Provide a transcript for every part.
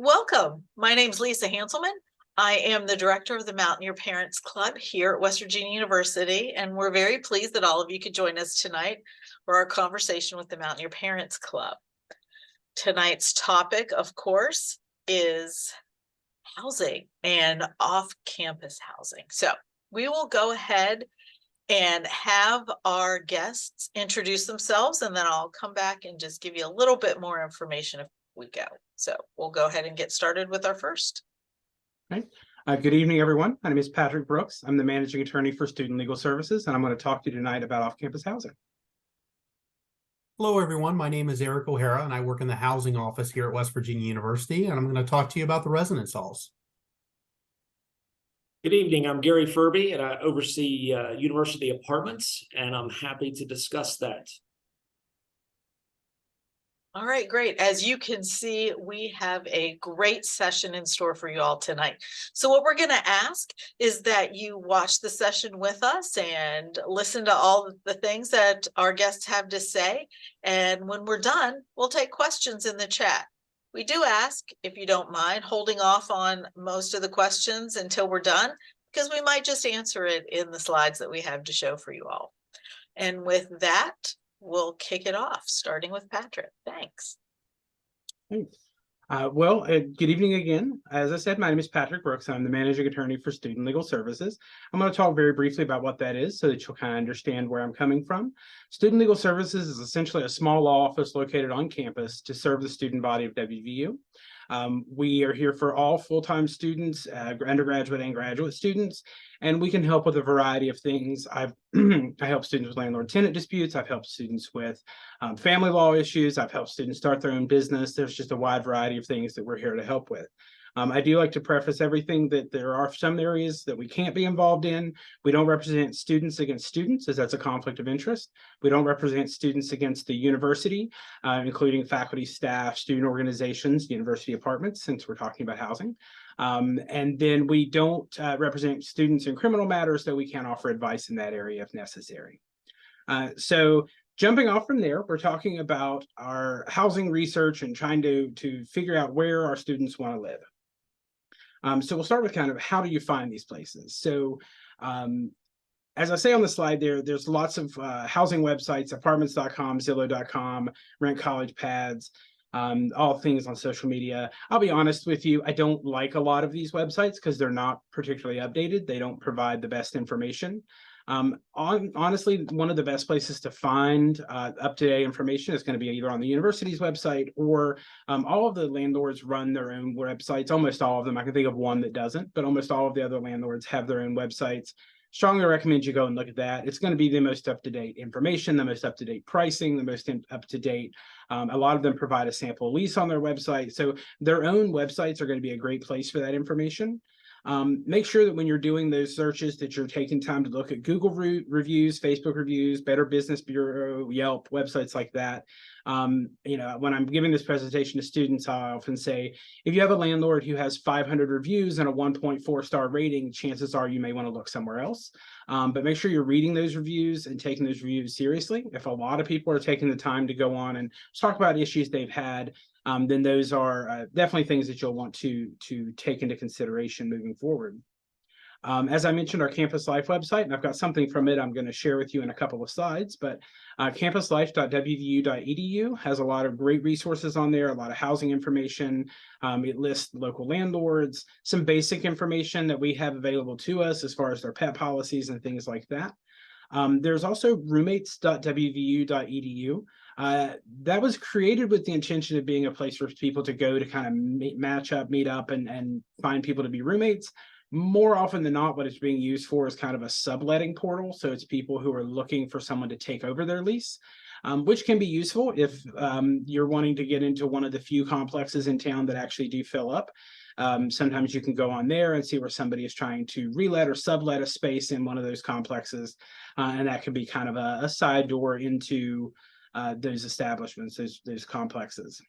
Welcome. My name is Lisa Hanselman. I am the director of the Mountaineer Parents Club here at West Virginia University, and we're very pleased that all of you could join us tonight for our conversation with the Mountaineer Parents Club. Tonight's topic, of course, is housing and off-campus housing. So we will go ahead and have our guests introduce themselves, and then I'll come back and just give you a little bit more information if we go. So we'll go ahead and get started with our first. Okay. Good evening, everyone. My name is Patrick Brooks. I'm the managing attorney for Student Legal Services, and I'm going to talk to you tonight about off-campus housing. Hello, everyone. My name is Eric O'Hara, and I work in the housing office here at West Virginia University, and I'm going to talk to you about the residence halls. Good evening. I'm Gary Furby, and I oversee university apartments, and I'm happy to discuss that. All right, great. As you can see, we have a great session in store for you all tonight. So what we're going to ask is that you watch the session with us and listen to all the things that our guests have to say. And when we're done, we'll take questions in the chat. We do ask, if you don't mind, holding off on most of the questions until we're done, because we might just answer it in the slides that we have to show for you all. And with that, we'll kick it off, starting with Patrick. Thanks. Thanks. Good evening again. As I said, my name is Patrick Brooks. I'm the managing attorney for Student Legal Services. I'm going to talk very briefly about what that is so that you'll kind of understand where I'm coming from. Student Legal Services is essentially a small law office located on campus to serve the student body of WVU. We are here for all full-time students, undergraduate and graduate students, and we can help with a variety of things. I help students with landlord-tenant disputes. I've helped students with family law issues. I've helped students start their own business. There's just a wide variety of things that we're here to help with. I do like to preface everything that there are some areas that we can't be involved in. We don't represent students against students, as that's a conflict of interest. We don't represent students against the university, including faculty, staff, student organizations, university apartments, since we're talking about housing. And then we don't represent students in criminal matters, though we can offer advice in that area if necessary. So jumping off from there, we're talking about our housing research and trying to figure out where our students want to live. So we'll start with kind of how do you find these places? So as I say on the slide there's lots of housing websites, apartments.com, Zillow.com, Rent College Pads, all things on social media. I'll be honest with you, I don't like a lot of these websites because they're not particularly updated. They don't provide the best information. Honestly, one of the best places to find up-to-date information is going to be either on the university's website or all of the landlords run their own websites. Almost all of them. I can think of one that doesn't, but almost all of the other landlords have their own websites. Strongly recommend you go and look at that. It's going to be the most up-to-date information, the most up-to-date pricing, the most up-to-date. A lot of them provide a sample lease on their website. So their own websites are going to be a great place for that information. Make sure that when you're doing those searches that you're taking time to look at Google reviews, Facebook reviews, Better Business Bureau, Yelp, websites like that. When I'm giving this presentation to students, I often say, if you have a landlord who has 500 reviews and a 1.4-star rating, chances are you may want to look somewhere else. But make sure you're reading those reviews and taking those reviews seriously. If a lot of people are taking the time to go on and talk about issues they've had, then those are definitely things that you'll want to take into consideration moving forward. As I mentioned, our Campus Life website, and I've got something from it I'm going to share with you in a couple of slides, but campuslife.wvu.edu has a lot of great resources on there, a lot of housing information. It lists local landlords, some basic information that we have available to us as far as their pet policies and things like that. There's also roommates.wvu.edu. That was created with the intention of being a place for people to go to kind of meet up and find people to be roommates. More often than not, what it's being used for is kind of a subletting portal. So it's people who are looking for someone to take over their lease, which can be useful if you're wanting to get into one of the few complexes in town that actually do fill up. Sometimes you can go on there and see where somebody is trying to relet or sublet a space in one of those complexes. And that can be kind of a side door into those establishments, those complexes.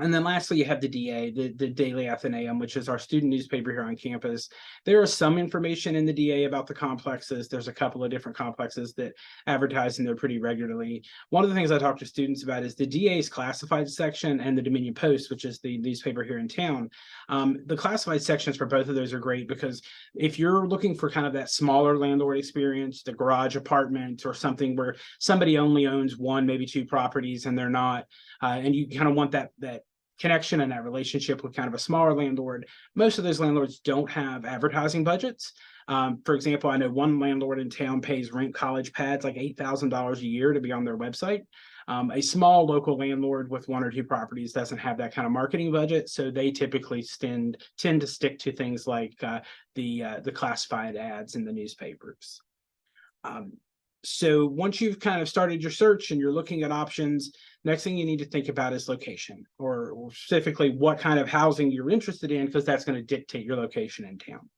And then lastly, you have the DA, the Daily Athenaeum, which is our student newspaper here on campus. There is some information in the DA about the complexes. There's a couple of different complexes that advertise in there pretty regularly. One of the things I talk to students about is the DA's classified section and the Dominion Post, which is the newspaper here in town. The classified sections for both of those are great because if you're looking for kind of that smaller landlord experience, the garage apartment or something where somebody only owns one, maybe two properties and they're not, and you kind of want that connection and that relationship with kind of a smaller landlord. Most of those landlords don't have advertising budgets. For example, I know one landlord in town pays Rent College Pads like $8,000 a year to be on their website. A small local landlord with one or two properties doesn't have that kind of marketing budget, so they typically tend to stick to things like the classified ads in the newspapers. So once you've kind of started your search and you're looking at options, next thing you need to think about is location, or specifically what kind of housing you're interested in, because that's going to dictate your location in town.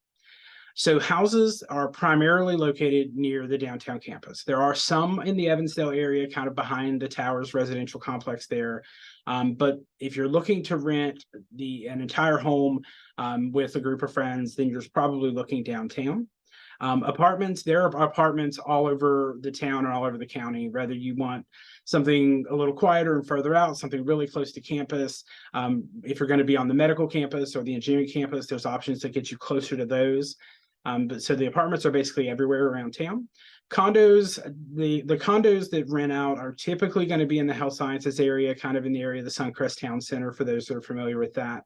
So houses are primarily located near the downtown campus. There are some in the Evansdale area, kind of behind the Towers residential complex there. But if you're looking to rent an entire home with a group of friends, then you're probably looking downtown. Apartments, there are apartments all over the town and all over the county, whether you want something a little quieter and further out, something really close to campus. If you're going to be on the medical campus or the engineering campus, there's options to get you closer to those. But so the apartments are basically everywhere around town. Condos, the condos that rent out are typically going to be in the health sciences area, kind of in the area of the Suncrest Town Center, for those that are familiar with that.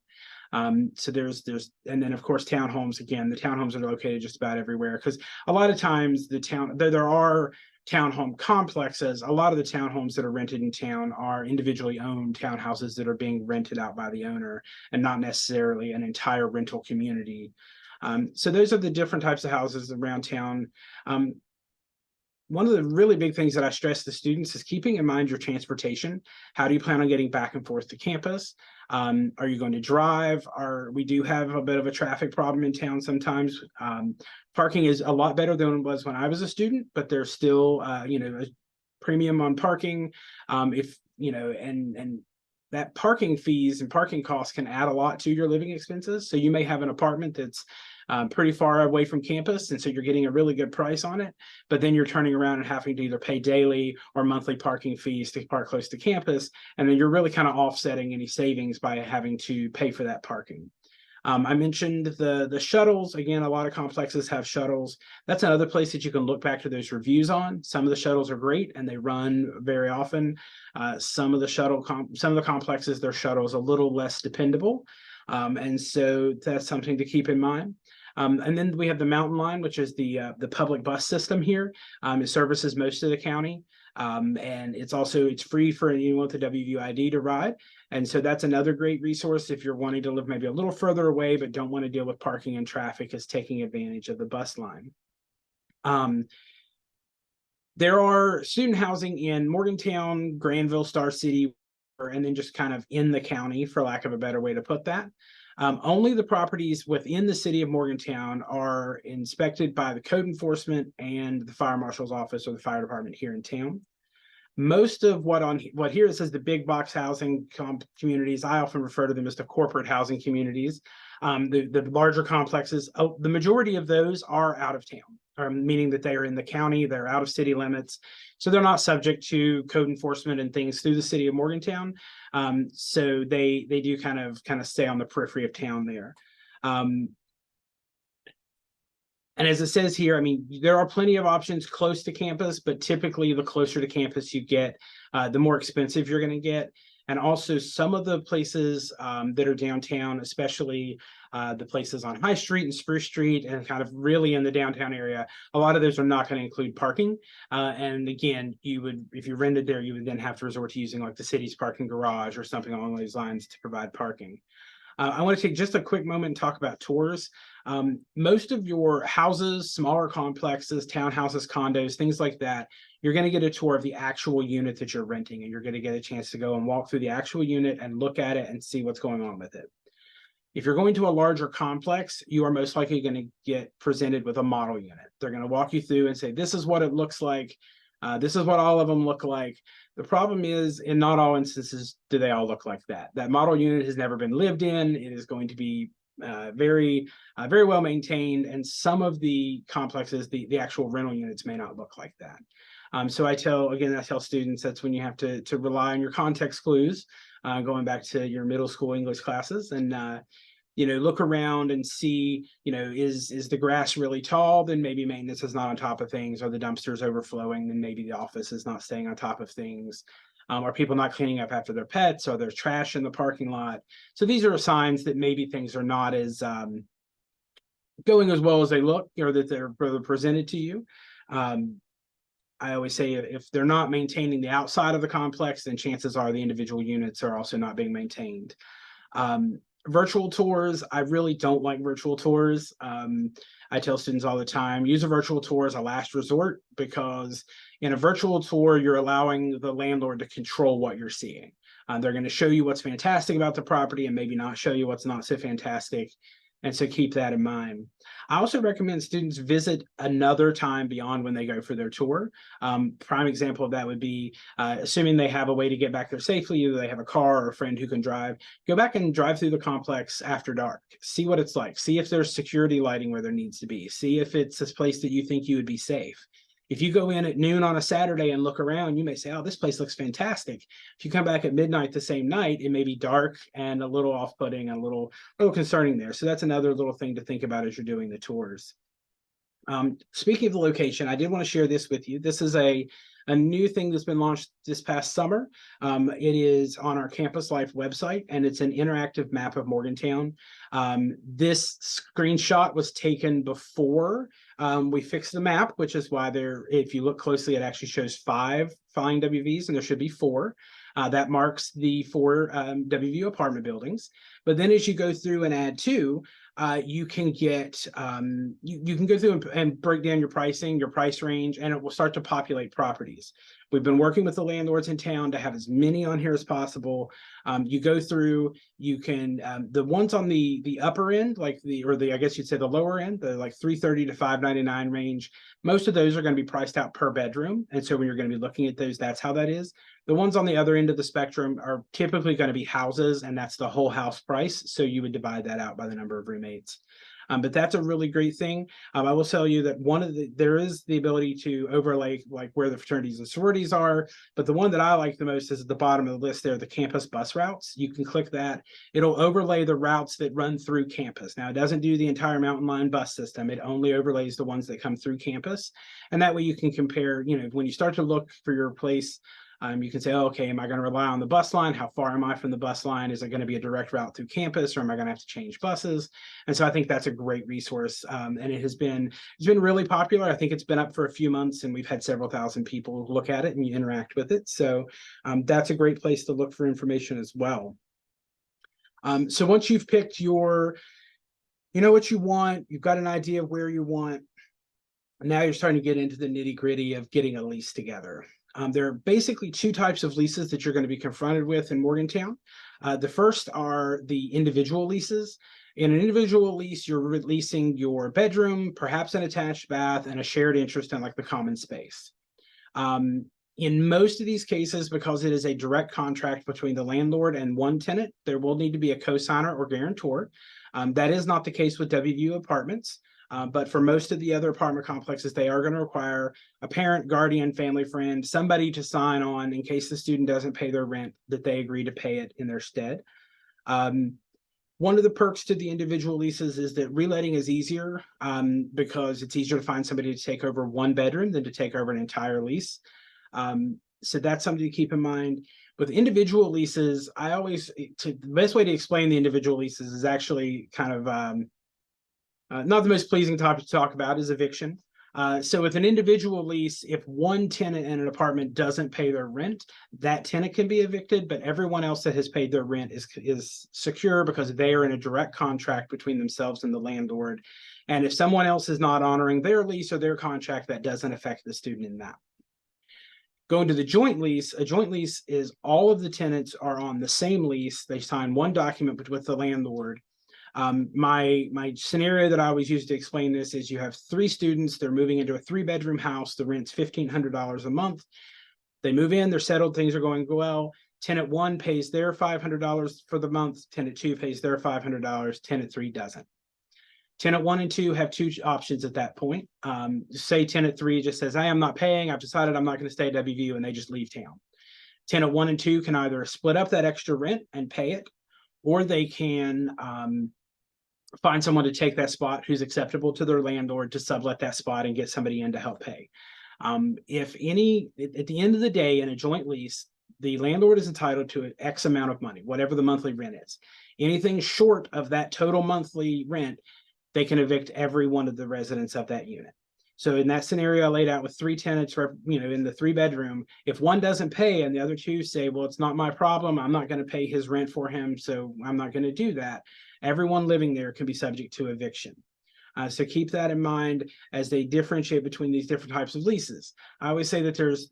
So there's and then of course townhomes. Again, the townhomes are located just about everywhere, because a lot of times there are townhome complexes. A lot of the townhomes that are rented in town are individually owned townhouses that are being rented out by the owner and not necessarily an entire rental community. So those are the different types of houses around town. One of the really big things that I stress to students is keeping in mind your transportation. How do you plan on getting back and forth to campus? Are you going to drive? We do have a bit of a traffic problem in town sometimes. Parking is a lot better than it was when I was a student, but there's still, a premium on parking. And that parking fees and parking costs can add a lot to your living expenses. So you may have an apartment that's pretty far away from campus, and so you're getting a really good price on it, but then you're turning around and having to either pay daily or monthly parking fees to park close to campus, and then you're really kind of offsetting any savings by having to pay for that parking. I mentioned the shuttles. Again, a lot of complexes have shuttles. That's another place that you can look back to those reviews on. Some of the shuttles are great and they run very often. Some of the complexes, their shuttle is a little less dependable. And so that's something to keep in mind. And then we have the Mountain Line, which is the public bus system here. It services most of the county. And it's free for anyone with a WVID to ride. And so that's another great resource if you're wanting to live maybe a little further away, but don't want to deal with parking and traffic, is taking advantage of the bus line. There are student housing in Morgantown, Granville, Star City, and then just kind of in the county, for lack of a better way to put that. Only the properties within the city of Morgantown are inspected by the code enforcement and the fire marshal's office or the fire department here in town. Most of what here it says the big box housing communities, I often refer to them as the corporate housing communities. The larger complexes, the majority of those are out of town, meaning that they are in the county, they're out of city limits. So they're not subject to code enforcement and things through the city of Morgantown. So they do kind of stay on the periphery of town there. And as it says here, I mean, there are plenty of options close to campus, but typically the closer to campus you get, the more expensive you're going to get. And also some of the places that are downtown, especially the places on High Street and Spruce Street and kind of really in the downtown area, a lot of those are not going to include parking. And again, if you rented there, you would then have to resort to using like the city's parking garage or something along those lines to provide parking. I want to take just a quick moment and talk about tours. Most of your houses, smaller complexes, townhouses, condos, things like that, you're going to get a tour of the actual unit that you're renting, and you're going to get a chance to go and walk through the actual unit and look at it and see what's going on with it. If you're going to a larger complex, you are most likely going to get presented with a model unit. They're going to walk you through and say, this is what it looks like This is what all of them look like. The problem is, in not all instances do they all look like that. That model unit has never been lived in. It is going to be very well maintained, and some of the complexes, the actual rental units may not look like that. So I tell students that's when you have to rely on your context clues, going back to your middle school English classes, and look around and see, is the grass really tall? Then maybe maintenance is not on top of things. Are the dumpsters overflowing? Then maybe the office is not staying on top of things. Are people not cleaning up after their pets? Are there trash in the parking lot? So these are signs that maybe things are not as going as well as they look, or that they're presented to you. I always say if they're not maintaining the outside of the complex, then chances are the individual units are also not being maintained. Virtual tours, I really don't like virtual tours. I tell students all the time, use a virtual tour as a last resort, because in a virtual tour, you're allowing the landlord to control what you're seeing. They're going to show you what's fantastic about the property and maybe not show you what's not so fantastic. And so keep that in mind. I also recommend students visit another time beyond when they go for their tour. Prime example of that would be, assuming they have a way to get back there safely, either they have a car or a friend who can drive, go back and drive through the complex after dark. See what it's like. See if there's security lighting where there needs to be. See if it's a place that you think you would be safe. If you go in at noon on a Saturday and look around, you may say, oh, this place looks fantastic. If you come back at midnight the same night, it may be dark and a little off-putting and a little concerning there. So that's another little thing to think about as you're doing the tours. Speaking of the location, I did want to share this with you. This is a new thing that's been launched this past summer. It is on our Campus Life website, and it's an interactive map of Morgantown. This screenshot was taken before we fixed the map, which is why if you look closely, it actually shows 5 flying WVs, and there should be 4. That marks the 4 WVU apartment buildings. But then as you go through and add 2, you can get you can go through and break down your pricing, your price range, and it will start to populate properties. We've been working with the landlords in town to have as many on here as possible. You go through, you can the ones on the upper end, I guess you'd say the lower end, the like $330 to $599 range. Most of those are going to be priced out per bedroom, and so when you're going to be looking at those, that's how that is. The ones on the other end of the spectrum are typically going to be houses, and that's the whole house price. So you would divide that out by the number of roommates. But that's a really great thing. I will tell you that there is the ability to overlay like where the fraternities and sororities are, but the one that I like the most is at the bottom of the list there, the campus bus routes. You can click that. It'll overlay the routes that run through campus. Now, it doesn't do the entire Mountain Line bus system. It only overlays the ones that come through campus. And that way you can compare, when you start to look for your place, you can say, oh, okay, am I going to rely on the bus line? How far am I from the bus line? Is it going to be a direct route through campus, or am I going to have to change buses? And so I think that's a great resource. And it's been really popular. I think it's been up for a few months, and we've had several thousand people look at it and interact with it. So that's a great place to look for information as well. So once you've picked what you want, you've got an idea of where you want, now you're starting to get into the nitty-gritty of getting a lease together. There are basically 2 types of leases that you're going to be confronted with in Morgantown. The first are the individual leases. In an individual lease, you're leasing your bedroom, perhaps an attached bath, and a shared interest in like the common space. In most of these cases, because it is a direct contract between the landlord and one tenant, there will need to be a cosigner or guarantor. That is not the case with WVU apartments. But for most of the other apartment complexes, they are going to require a parent, guardian, family friend, somebody to sign on in case the student doesn't pay their rent, that they agree to pay it in their stead. One of the perks to the individual leases is that reletting is easier because it's easier to find somebody to take over one bedroom than to take over an entire lease. So that's something to keep in mind. With individual leases, the best way to explain the individual leases is actually kind of not the most pleasing topic to talk about is eviction. So with an individual lease, if one tenant in an apartment doesn't pay their rent, that tenant can be evicted, but everyone else that has paid their rent is secure because they are in a direct contract between themselves and the landlord. And if someone else is not honoring their lease or their contract, that doesn't affect the student in that. Going to the joint lease, a joint lease is all of the tenants are on the same lease. They sign one document with the landlord. My scenario that I always use to explain this is you have 3 students, they're moving into a 3-bedroom house, the rent's $1,500 a month. They move in, they're settled, things are going well. Tenant 1 pays their $500 for the month, tenant 2 pays their $500, tenant 3 doesn't. Tenant 1 and 2 have 2 options at that point. Say tenant 3 just says, hey, I'm not paying, I've decided I'm not going to stay at WVU, and they just leave town. Tenant 1 and 2 can either split up that extra rent and pay it, or they can find someone to take that spot who's acceptable to their landlord to sublet that spot and get somebody in to help pay. At the end of the day, in a joint lease, the landlord is entitled to an X amount of money, whatever the monthly rent is. Anything short of that total monthly rent, they can evict every one of the residents of that unit. So in that scenario I laid out with 3 tenants, in the 3-bedroom, if one doesn't pay and the other 2 say, well, it's not my problem, I'm not going to pay his rent for him, so I'm not going to do that, everyone living there can be subject to eviction. So keep that in mind as they differentiate between these different types of leases. I always say that there's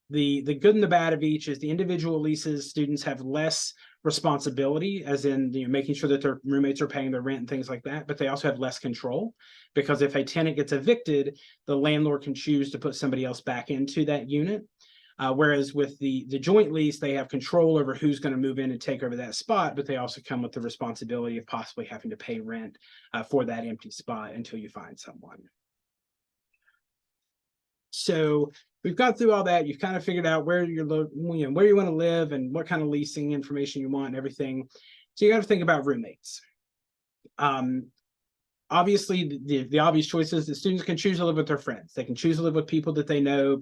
the good and the bad of each. Is the individual leases, students have less responsibility, as in making sure that their roommates are paying their rent and things like that, but they also have less control, because if a tenant gets evicted, the landlord can choose to put somebody else back into that unit. Whereas with the joint lease, they have control over who's going to move in and take over that spot, but they also come with the responsibility of possibly having to pay rent for that empty spot until you find someone. So we've got through all that. You've kind of figured out where where you want to live and what kind of leasing information you want and everything. So you got to think about roommates. Obviously, the obvious choice is that students can choose to live with their friends. They can choose to live with people that they know,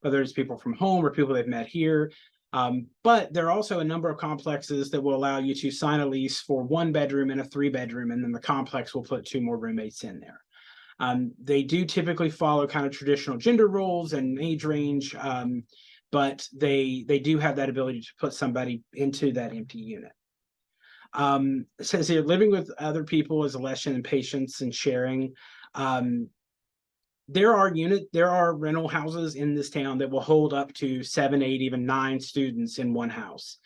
whether it's people from home or people they've met here. But there are also a number of complexes that will allow you to sign a lease for 1 bedroom and a 3-bedroom, and then the complex will put 2 more roommates in there. They do typically follow kind of traditional gender roles and age range, but they do have that ability to put somebody into that empty unit. It says here, living with other people is a lesson in patience and sharing. There are rental houses in this town that will hold up to 7, 8, even 9 students in one house.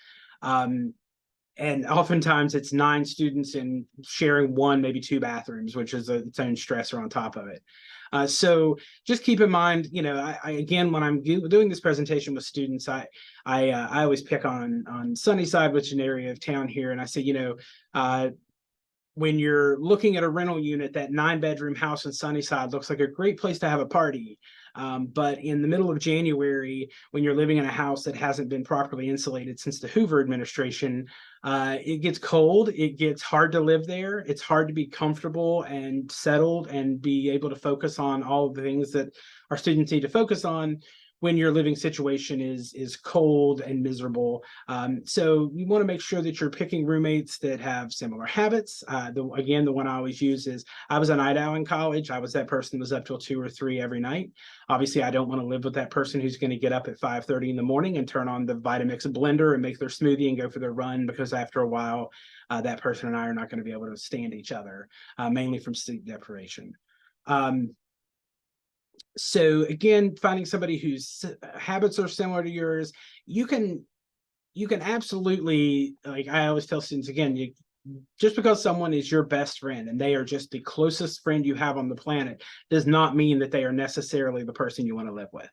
And oftentimes it's 9 students in sharing 1, maybe 2 bathrooms, which is its own stressor on top of it. So just keep in mind, I again, when I'm doing this presentation with students, I always pick on Sunnyside, which is an area of town here, and I say, when you're looking at a rental unit, that 9-bedroom house in Sunnyside looks like a great place to have a party. But in the middle of January, when you're living in a house that hasn't been properly insulated since the Hoover administration, it gets cold, it gets hard to live there, it's hard to be comfortable and settled and be able to focus on all of the things that our students need to focus on when your living situation is cold and miserable. So you want to make sure that you're picking roommates that have similar habits. The one I always use is, I was a night owl in college. I was that person who was up till 2 or 3 every night. Obviously, I don't want to live with that person who's going to get up at 5:30 in the morning and turn on the Vitamix blender and make their smoothie and go for their run, because after a while, that person and I are not going to be able to stand each other, mainly from sleep deprivation. So again, finding somebody whose habits are similar to yours, you can absolutely, like I always tell students, again, just because someone is your best friend and they are just the closest friend you have on the planet does not mean that they are necessarily the person you want to live with.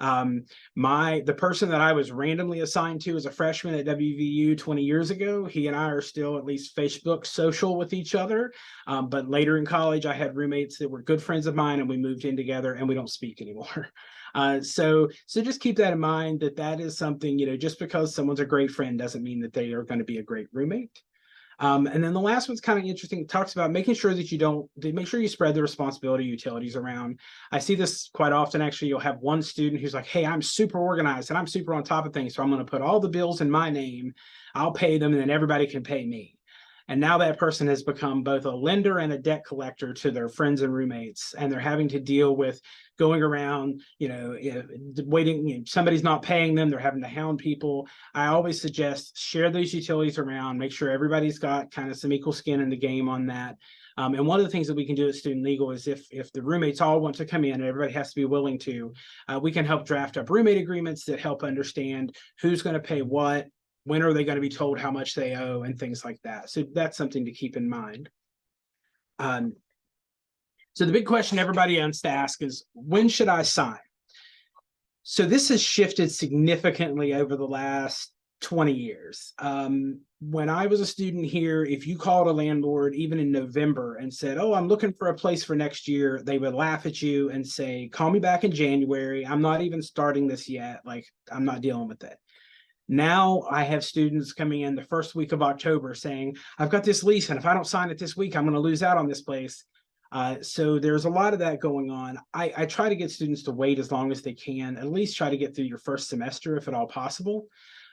The person that I was randomly assigned to as a freshman at WVU 20 years ago, he and I are still at least Facebook social with each other. But later in college, I had roommates that were good friends of mine, and we moved in together and we don't speak anymore. So just keep that in mind, that is something, just because someone's a great friend doesn't mean that they are going to be a great roommate. And then the last one's kind of interesting. It talks about making sure that make sure you spread the responsibility utilities around. I see this quite often. Actually, you'll have one student who's like, hey, I'm super organized and I'm super on top of things, so I'm going to put all the bills in my name. I'll pay them, and then everybody can pay me. And now that person has become both a lender and a debt collector to their friends and roommates, and they're having to deal with going around, waiting, somebody's not paying them, they're having to hound people. I always suggest share those utilities around, make sure everybody's got kind of some equal skin in the game on that. And one of the things that we can do at Student Legal is if the roommates all want to come in, and everybody has to be willing to, we can help draft up roommate agreements that help understand who's going to pay what, When are they going to be told how much they owe and things like that? So that's something to keep in mind. So the big question everybody wants to ask is, when should I sign? So this has shifted significantly over the last 20 years. When I was a student here, if you called a landlord even in November and said, oh, I'm looking for a place for next year, they would laugh at you and say, call me back in January. I'm not even starting this yet. Like, I'm not dealing with it. Now I have students coming in the first week of October saying, I've got this lease, and if I don't sign it this week, I'm going to lose out on this place. So there's a lot of that going on. I try to get students to wait as long as they can, at least try to get through your first semester if at all possible.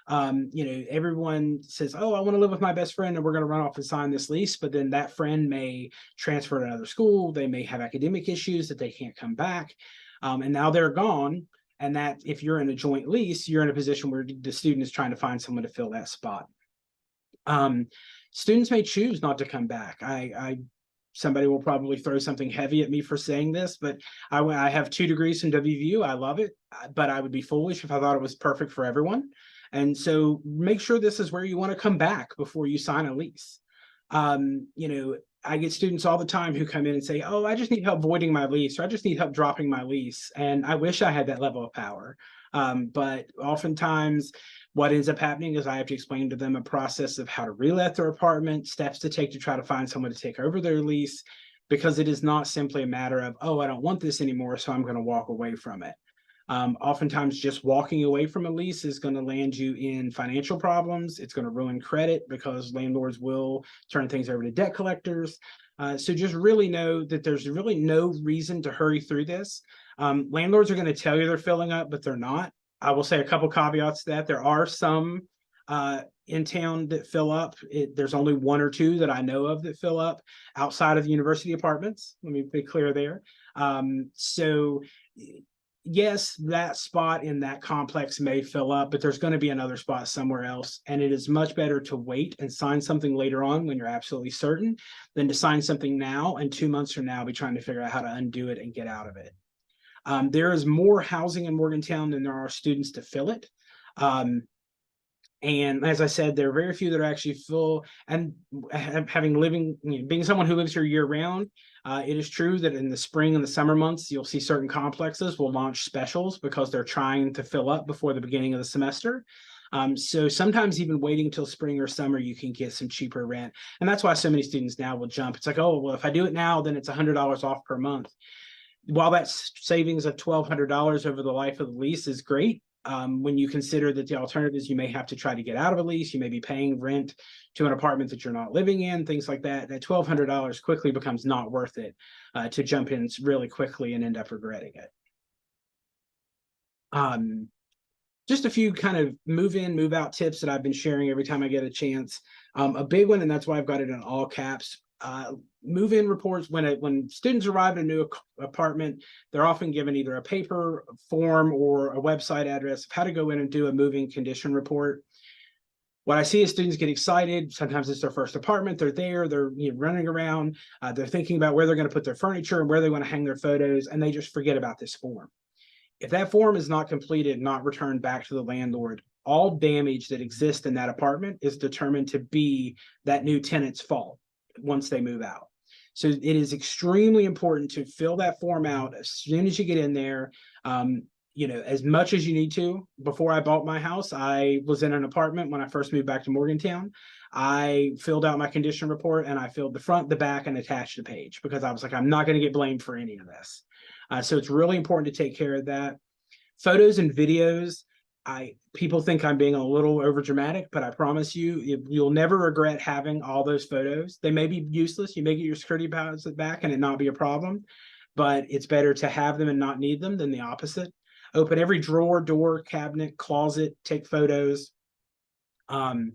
Everyone says, oh, I want to live with my best friend and we're going to run off and sign this lease. But then that friend may transfer to another school. They may have academic issues that they can't come back. And now they're gone. And that if you're in a joint lease, you're in a position where the student is trying to find someone to fill that spot. Students may choose not to come back. Somebody will probably throw something heavy at me for saying this, but I have 2 degrees from WVU. I love it, but I would be foolish if I thought it was perfect for everyone. And so make sure this is where you want to come back before you sign a lease. I get students all the time who come in and say, oh, I just need help voiding my lease, or I just need help dropping my lease. And I wish I had that level of power. But oftentimes what ends up happening is I have to explain to them a process of how to relet their apartment, steps to take to try to find someone to take over their lease, because it is not simply a matter of, oh, I don't want this anymore, so I'm going to walk away from it. Oftentimes just walking away from a lease is going to land you in financial problems. It's going to ruin credit because landlords will turn things over to debt collectors. So just really know that there's really no reason to hurry through this. Landlords are going to tell you they're filling up, but they're not. I will say a couple caveats to that. There are some in town that fill up. There's only 1 or 2 that I know of that fill up outside of the university apartments. Let me be clear there. So yes, that spot in that complex may fill up, but there's going to be another spot somewhere else. And it is much better to wait and sign something later on when you're absolutely certain than to sign something now and 2 months from now be trying to figure out how to undo it and get out of it. There is more housing in Morgantown than there are students to fill it. And as I said, there are very few that are actually full. And being someone who lives here year round, it is true that in the spring and the summer months, you'll see certain complexes will launch specials because they're trying to fill up before the beginning of the semester. So sometimes even waiting until spring or summer, you can get some cheaper rent. And that's why so many students now will jump. It's like, oh, well, if I do it now, then it's $100 off per month. While that savings of $1,200 over the life of the lease is great, when you consider that the alternatives, you may have to try to get out of a lease, you may be paying rent to an apartment that you're not living in, things like that, that $1,200 quickly becomes not worth it to jump in really quickly and end up regretting it. Just a few kind of move in, move out tips that I've been sharing every time I get a chance. A big one, and that's why I've got it in all caps. Move-in reports, when students arrive in a new apartment, they're often given either a paper form or a website address of how to go in and do a moving condition report. What I see is students get excited. Sometimes it's their first apartment. They're there. They're running around. They're thinking about where they're going to put their furniture and where they want to hang their photos, and they just forget about this form. If that form is not completed, not returned back to the landlord, all damage that exists in that apartment is determined to be that new tenant's fault once they move out. So it is extremely important to fill that form out as soon as you get in there, as much as you need to. Before I bought my house, I was in an apartment when I first moved back to Morgantown. I filled out my condition report and I filled the front, the back, and attached the page because I was like, I'm not going to get blamed for any of this. So it's really important to take care of that. Photos and videos. People think I'm being a little overdramatic, but I promise you, you'll never regret having all those photos. They may be useless. You may get your security deposit back and it not be a problem, but it's better to have them and not need them than the opposite. Open every drawer, door, cabinet, closet, take photos. When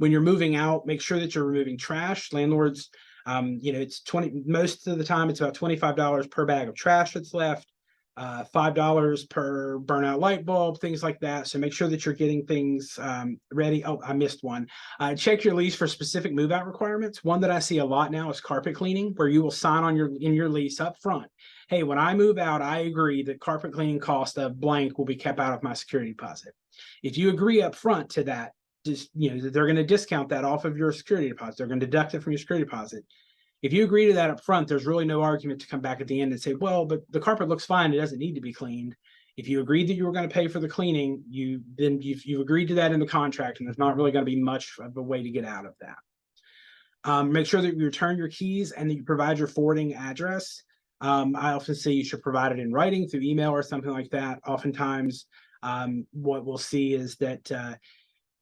you're moving out, make sure that you're removing trash. Landlords, it's most of the time it's about $25 per bag of trash that's left. $5 per burnout light bulb, things like that. So make sure that you're getting things ready. Oh, I missed one. Check your lease for specific move out requirements. One that I see a lot now is carpet cleaning, where you will sign on in your lease up front. Hey, when I move out, I agree that carpet cleaning cost of blank will be kept out of my security deposit. If you agree up front to that, just, they're going to discount that off of your security deposit. They're going to deduct it from your security deposit. If you agree to that up front, there's really no argument to come back at the end and say, well, but the carpet looks fine. It doesn't need to be cleaned. If you agreed that you were going to pay for the cleaning, you've agreed to that in the contract, and there's not really going to be much of a way to get out of that. Make sure that you return your keys and that you provide your forwarding address. I often say you should provide it in writing through email or something like that. Oftentimes, what we'll see is that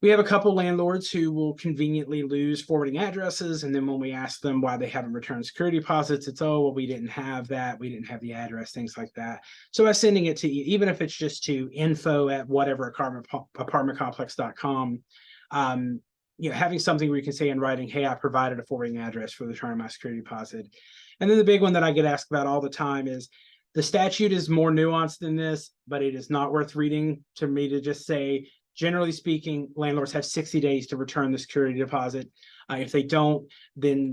we have a couple landlords who will conveniently lose forwarding addresses. And then when we ask them why they haven't returned security deposits, it's, oh, well, we didn't have that. We didn't have the address, things like that. So by sending it to you, even if it's just to info@whatever apartmentcomplex.com, having something where you can say in writing, hey, I provided a forwarding address for the return of my security deposit. And then the big one that I get asked about all the time is the statute is more nuanced than this, but it is not worth reading to me to just say, generally speaking, landlords have 60 days to return the security deposit. If they don't, then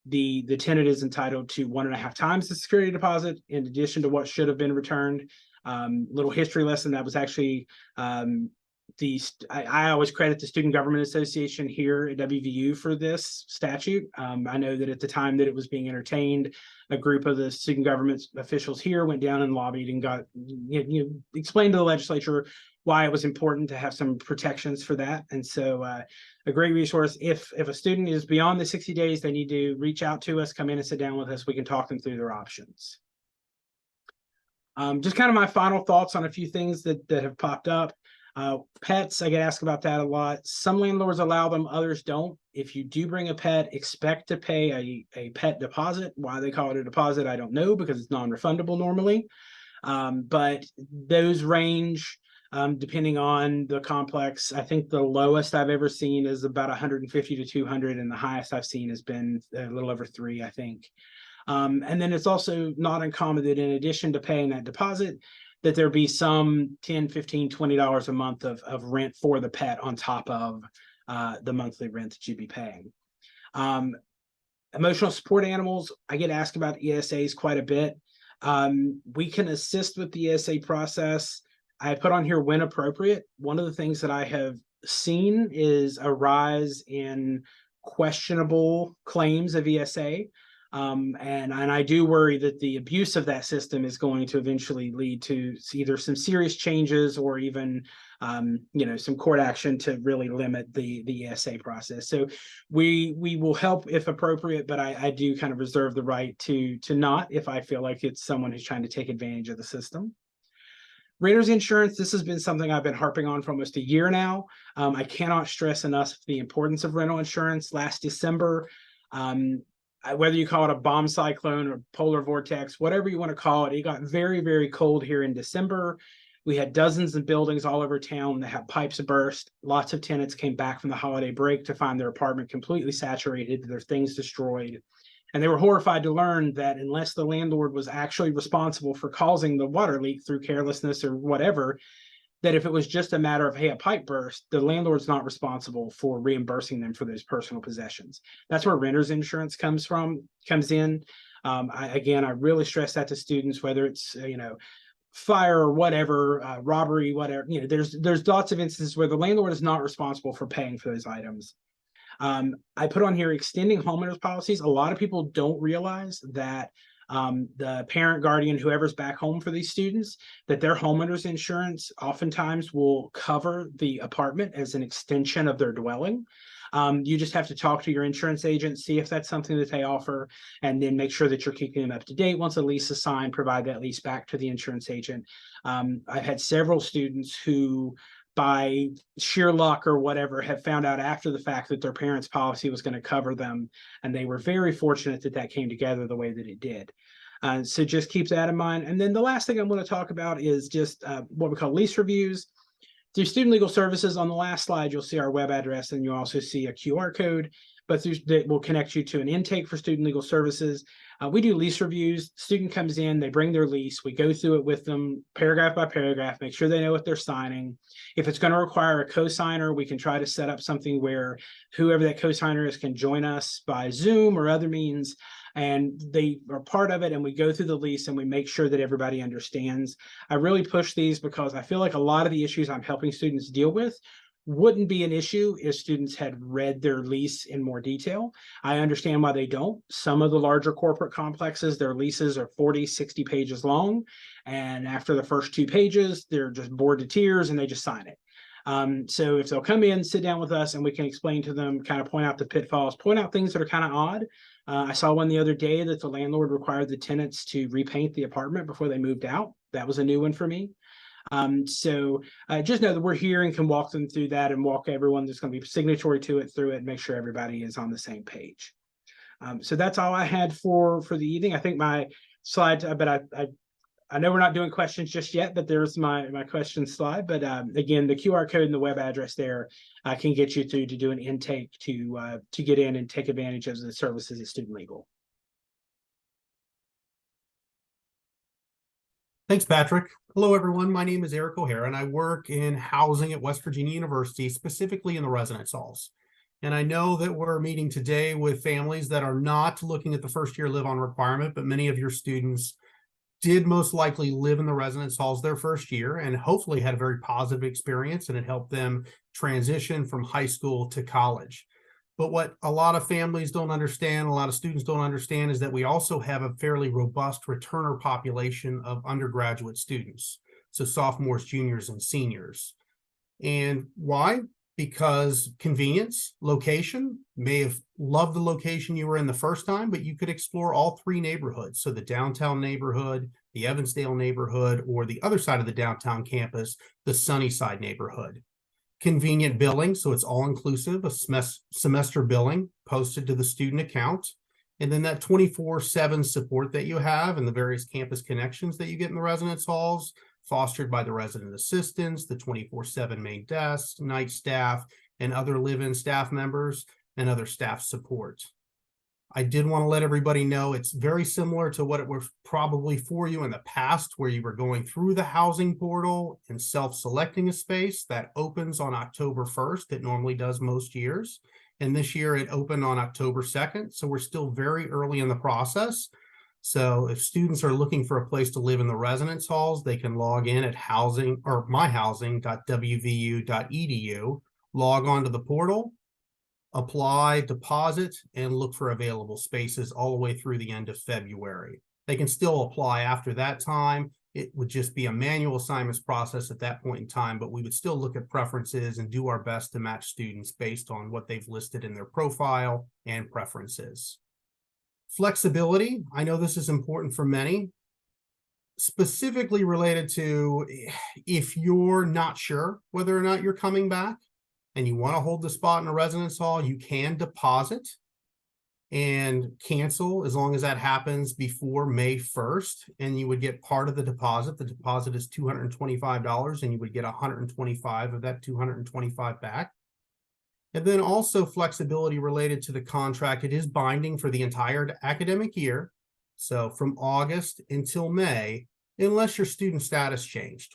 the tenant is entitled to 1.5 times the security deposit in addition to what should have been returned. Little history lesson, that was actually I always credit the Student Government Association here at WVU for this statute. I know that at the time that it was being entertained, a group of the student government officials here went down and lobbied and got explained to the legislature why it was important to have some protections for that. And so a great resource. If a student is beyond the 60 days, they need to reach out to us, come in and sit down with us. We can talk them through their options. Just kind of my final thoughts on a few things that have popped up. Pets, I get asked about that a lot. Some landlords allow them, others don't. If you do bring a pet, expect to pay a pet deposit. Why they call it a deposit, I don't know, because it's non-refundable normally. But those range depending on the complex. I think the lowest I've ever seen is about 150 to 200, and the highest I've seen has been a little over 3, I think. And then it's also not uncommon that in addition to paying that deposit, that there be some $10, $15, $20 a month of rent for the pet on top of the monthly rent that you'd be paying. Emotional support animals, I get asked about ESAs quite a bit. We can assist with the ESA process. I put on here when appropriate. One of the things that I have seen is a rise in questionable claims of ESA. And I do worry that the abuse of that system is going to eventually lead to either some serious changes or even, some court action to really limit the ESA process. So we will help if appropriate, but I do kind of reserve the right to not if I feel like it's someone who's trying to take advantage of the system. Renter's insurance, this has been something I've been harping on for almost a year now. I cannot stress enough the importance of rental insurance. Last December, whether you call it a bomb cyclone or polar vortex, whatever you want to call it, it got very, very cold here in December. We had dozens of buildings all over town that had pipes burst. Lots of tenants came back from the holiday break to find their apartment completely saturated, their things destroyed. And they were horrified to learn that unless the landlord was actually responsible for causing the water leak through carelessness or whatever, that if it was just a matter of, hey, a pipe burst, the landlord's not responsible for reimbursing them for those personal possessions. That's where renter's insurance comes in. I really stress that to students, whether it's, fire or whatever, robbery, whatever, there's lots of instances where the landlord is not responsible for paying for those items. I put on here extending homeowners policies. A lot of people don't realize that the parent, guardian, whoever's back home for these students, that their homeowners insurance oftentimes will cover the apartment as an extension of their dwelling. You just have to talk to your insurance agent, see if that's something that they offer, and then make sure that you're keeping them up to date. Once a lease is signed, provide that lease back to the insurance agent. I've had several students who, by sheer luck or whatever, have found out after the fact that their parents' policy was going to cover them. And they were very fortunate that that came together the way that it did. So just keep that in mind. And then the last thing I'm going to talk about is just what we call lease reviews. Through Student Legal Services, on the last slide, you'll see our web address, and you'll also see a QR code, but that will connect you to an intake for Student Legal Services. We do lease reviews. Student comes in, they bring their lease. We go through it with them paragraph by paragraph, make sure they know what they're signing. If it's going to require a co-signer, we can try to set up something where whoever that co-signer is can join us by Zoom or other means, and they are part of it, and we go through the lease and we make sure that everybody understands. I really push these because I feel like a lot of the issues I'm helping students deal with wouldn't be an issue if students had read their lease in more detail. I understand why they don't. Some of the larger corporate complexes, their leases are 40, 60 pages long. And after the first 2 pages, they're just bored to tears and they just sign it. So if they'll come in, sit down with us, and we can explain to them, kind of point out the pitfalls, point out things that are kind of odd. I saw one the other day that the landlord required the tenants to repaint the apartment before they moved out. That was a new one for me. So just know that we're here and can walk them through that and walk everyone that's going to be signatory to it through it and make sure everybody is on the same page. So that's all I had for the evening. I think my slides, but I know we're not doing questions just yet, but there's my question slide. But again, the QR code and the web address there can get you through to do an intake to get in and take advantage of the services at Student Legal. Thanks, Patrick. Hello, everyone. My name is Eric O'Hara, and I work in housing at West Virginia University, specifically in the residence halls. And I know that we're meeting today with families that are not looking at the first-year live-on requirement, but many of your students did most likely live in the residence halls their first year and hopefully had a very positive experience, and it helped them transition from high school to college. But what a lot of families don't understand, a lot of students don't understand, is that we also have a fairly robust returner population of undergraduate students. So sophomores, juniors, and seniors. And why? Because convenience, location, may have loved the location you were in the first time, but you could explore all 3 neighborhoods. So the downtown neighborhood, the Evansdale neighborhood, or the other side of the downtown campus, the Sunnyside neighborhood. Convenient billing, so it's all inclusive, a semester billing posted to the student account. And then that 24/7 support that you have and the various campus connections that you get in the residence halls, fostered by the resident assistants, the 24/7 main desk, night staff, and other live-in staff members and other staff support. I did want to let everybody know it's very similar to what it was probably for you in the past, where you were going through the housing portal and self-selecting a space. That opens on October 1st. It normally does most years. And this year it opened on October 2nd. So we're still very early in the process. So if students are looking for a place to live in the residence halls, they can log in at housing or myhousing.wvu.edu, log on to the portal, apply, deposit, and look for available spaces all the way through the end of February. They can still apply after that time. It would just be a manual assignments process at that point in time, but we would still look at preferences and do our best to match students based on what they've listed in their profile and preferences. Flexibility, I know this is important for many, specifically related to if you're not sure whether or not you're coming back, and you want to hold the spot in a residence hall, you can deposit and cancel as long as that happens before May 1st. And you would get part of the deposit. The deposit is $225, and you would get $125 of that $225 back. And then also flexibility related to the contract. It is binding for the entire academic year. So from August until May, unless your student status changed.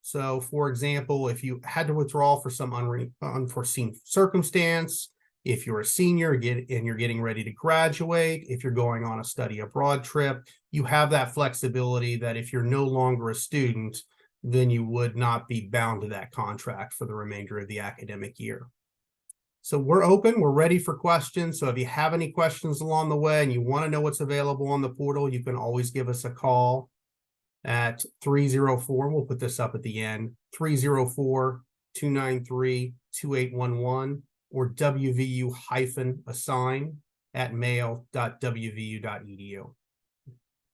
So, for example, if you had to withdraw for some unforeseen circumstance, if you're a senior and you're getting ready to graduate, if you're going on a study abroad trip, you have that flexibility that if you're no longer a student, then you would not be bound to that contract for the remainder of the academic year. So we're open, we're ready for questions. So if you have any questions along the way and you want to know what's available on the portal, you can always give us a call at 304, we'll put this up at the end, 304-293-2811, or wvu-assign@mail.wvu.edu.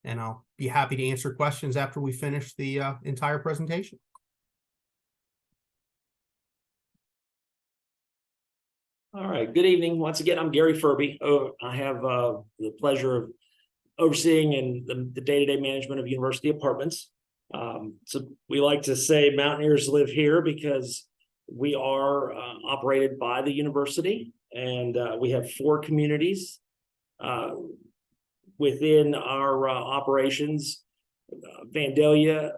And I'll be happy to answer questions after we finish the entire presentation. All right, good evening. Once again, I'm Gary Furby. I have the pleasure of overseeing and the day-to-day management of university apartments. So we like to say Mountaineers live here because we are operated by the university, and we have 4 communities within our operations. Vandalia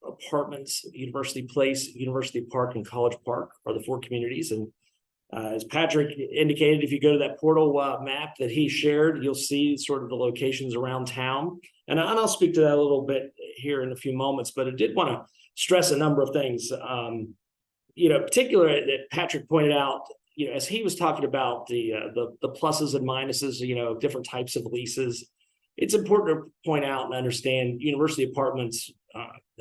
Apartments, University Place, University Park, and College Park are the 4 communities. And as Patrick indicated, if you go to that portal map that he shared, you'll see sort of the locations around town. And I'll speak to that a little bit here in a few moments, but I did want to stress a number of things. particular that Patrick pointed out, as he was talking about the pluses and minuses, of different types of leases, it's important to point out and understand university apartments,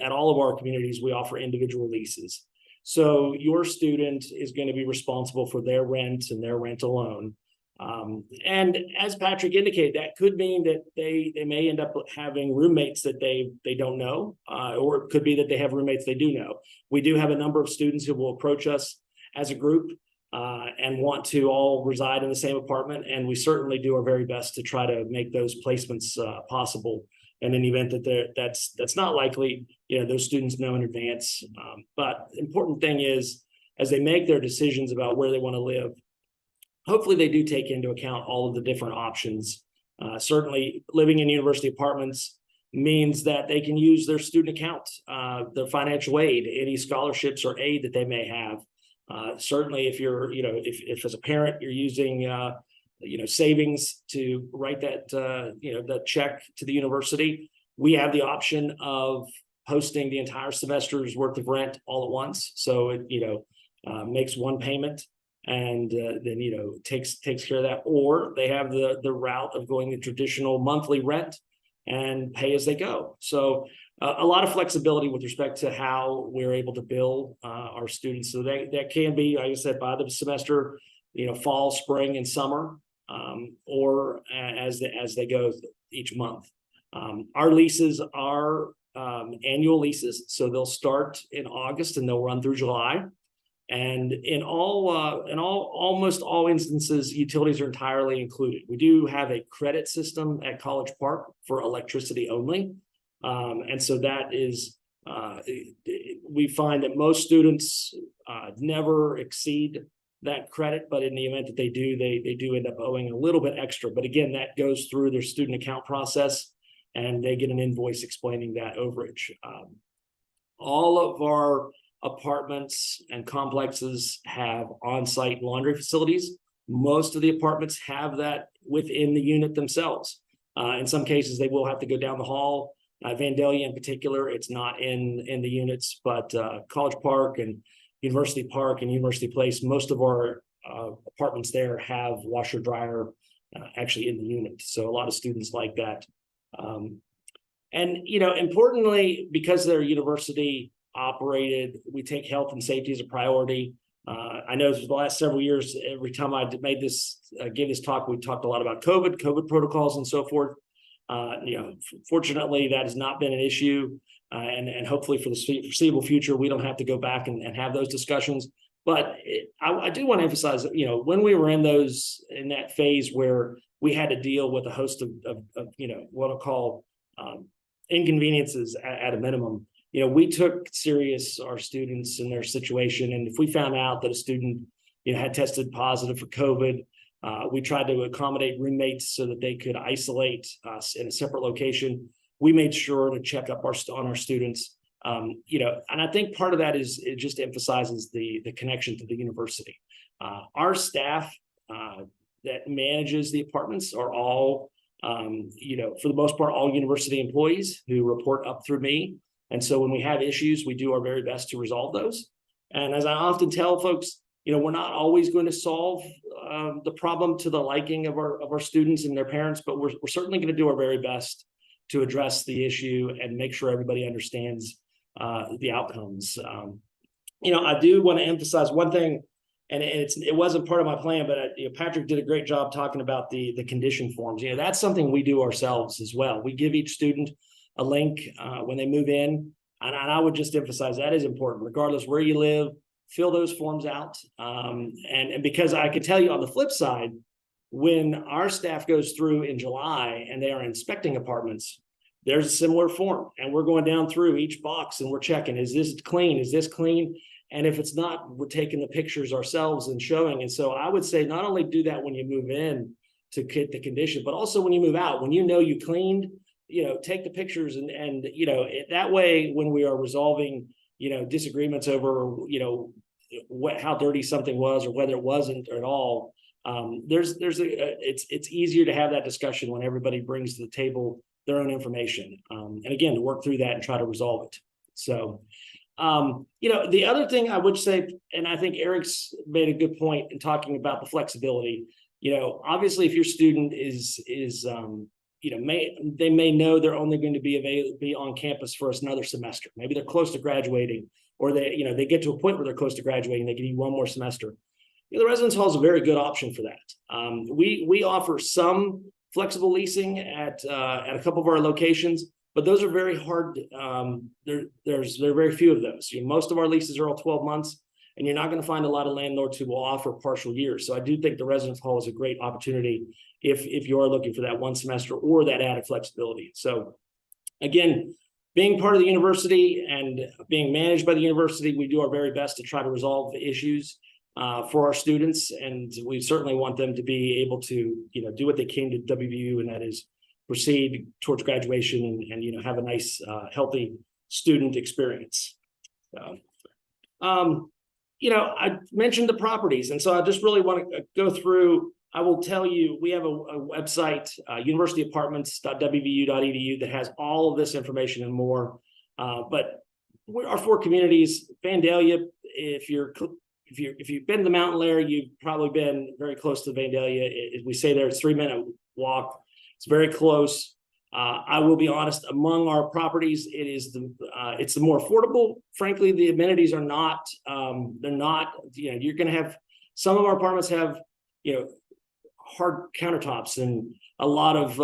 at all of our communities, we offer individual leases. So your student is going to be responsible for their rent and their rent alone. And as Patrick indicated, that could mean that they may end up having roommates that they don't know, or it could be that they have roommates they do know. We do have a number of students who will approach us as a group and want to all reside in the same apartment, and we certainly do our very best to try to make those placements possible. And in the event that that's not likely, those students know in advance. But the important thing is, as they make their decisions about where they want to live, hopefully they do take into account all of the different options. Certainly living in university apartments means that they can use their student account, their financial aid, any scholarships or aid that they may have. Certainly if you're, if as a parent you're using, savings to write that, that check to the university, we have the option of posting the entire semester's worth of rent all at once. So it, makes one payment and then, takes care of that. Or they have the route of going the traditional monthly rent and pay as they go. So a lot of flexibility with respect to how we're able to bill our students. So that can be, like I said, by the semester, fall, spring, and summer, or as they go each month. Our leases are annual leases, so they'll start in August and they'll run through July. And in almost all instances, utilities are entirely included. We do have a credit system at College Park for electricity only. And so that is, we find that most students never exceed that credit, but in the event that they do, they do end up owing a little bit extra. But again, that goes through their student account process and they get an invoice explaining that overage. All of our apartments and complexes have on-site laundry facilities. Most of the apartments have that within the unit themselves. In some cases, they will have to go down the hall. Vandalia in particular, it's not in the units, but College Park and University Park and University Place, most of our apartments there have washer dryer actually in the unit. So a lot of students like that. And, importantly, because they're university operated, we take health and safety as a priority. I know for the last several years, every time I gave this talk, we talked a lot about COVID protocols and so forth. Fortunately, that has not been an issue. And hopefully for the foreseeable future, we don't have to go back and have those discussions. But I do want to emphasize that, when we were in that phase where we had to deal with a host of what I'll call inconveniences at a minimum, we took serious our students and their situation. And if we found out that a student had tested positive for COVID, we tried to accommodate roommates so that they could isolate us in a separate location. We made sure to check up on our students, and I think part of that is it just emphasizes the connection to the university. Our staff that manages the apartments are all, for the most part, all university employees who report up through me. And so when we have issues, we do our very best to resolve those. And as I often tell folks, we're not always going to solve the problem to the liking of our students and their parents, but we're certainly going to do our very best to address the issue and make sure everybody understands the outcomes. I do want to emphasize one thing, and it wasn't part of my plan, but Patrick did a great job talking about the condition forms. That's something we do ourselves as well. We give each student a link when they move in, and I would just emphasize that is important, regardless where you live. Fill those forms out. And because I can tell you on the flip side, when our staff goes through in July and they are inspecting apartments, there's a similar form. And we're going down through each box and we're checking, is this clean? Is this clean? And if it's not, we're taking the pictures ourselves and showing. And so I would say not only do that when you move in to get the condition, but also when you move out, when you cleaned, take the pictures and that way when we are resolving disagreements over, how dirty something was or whether it wasn't at all. It's easier to have that discussion when everybody brings to the table their own information. And again, to work through that and try to resolve it. So The other thing I would say, and I think Eric's made a good point in talking about the flexibility. Obviously, if your student they may know they're only going to be on campus for another semester. Maybe they're close to graduating, or they get to a point where they're close to graduating. They can need one more semester. The residence hall is a very good option for that. We offer some flexible leasing at a couple of our locations, but those are very hard. There are very few of those. Most of our leases are all 12 months, and you're not going to find a lot of landlords who will offer partial years. So I do think the residence hall is a great opportunity if you are looking for that one semester or that added flexibility. So again, being part of the university and being managed by the university, we do our very best to try to resolve the issues for our students, and we certainly want them to be able to do what they came to WVU, and that is proceed towards graduation and have a nice healthy student experience. So, I mentioned the properties, and so I just really want to go through. I will tell you, we have a website, universityapartments.wvu.edu, that has all of this information and more. But our 4 communities, Vandalia, if you've been to the mountain layer, you've probably been very close to Vandalia. We say there, it's 3-minute walk. It's very close. I will be honest, among our properties, it's the more affordable. Frankly, the amenities are not, they're not, you're going to have, some of our apartments have, hard countertops and a lot of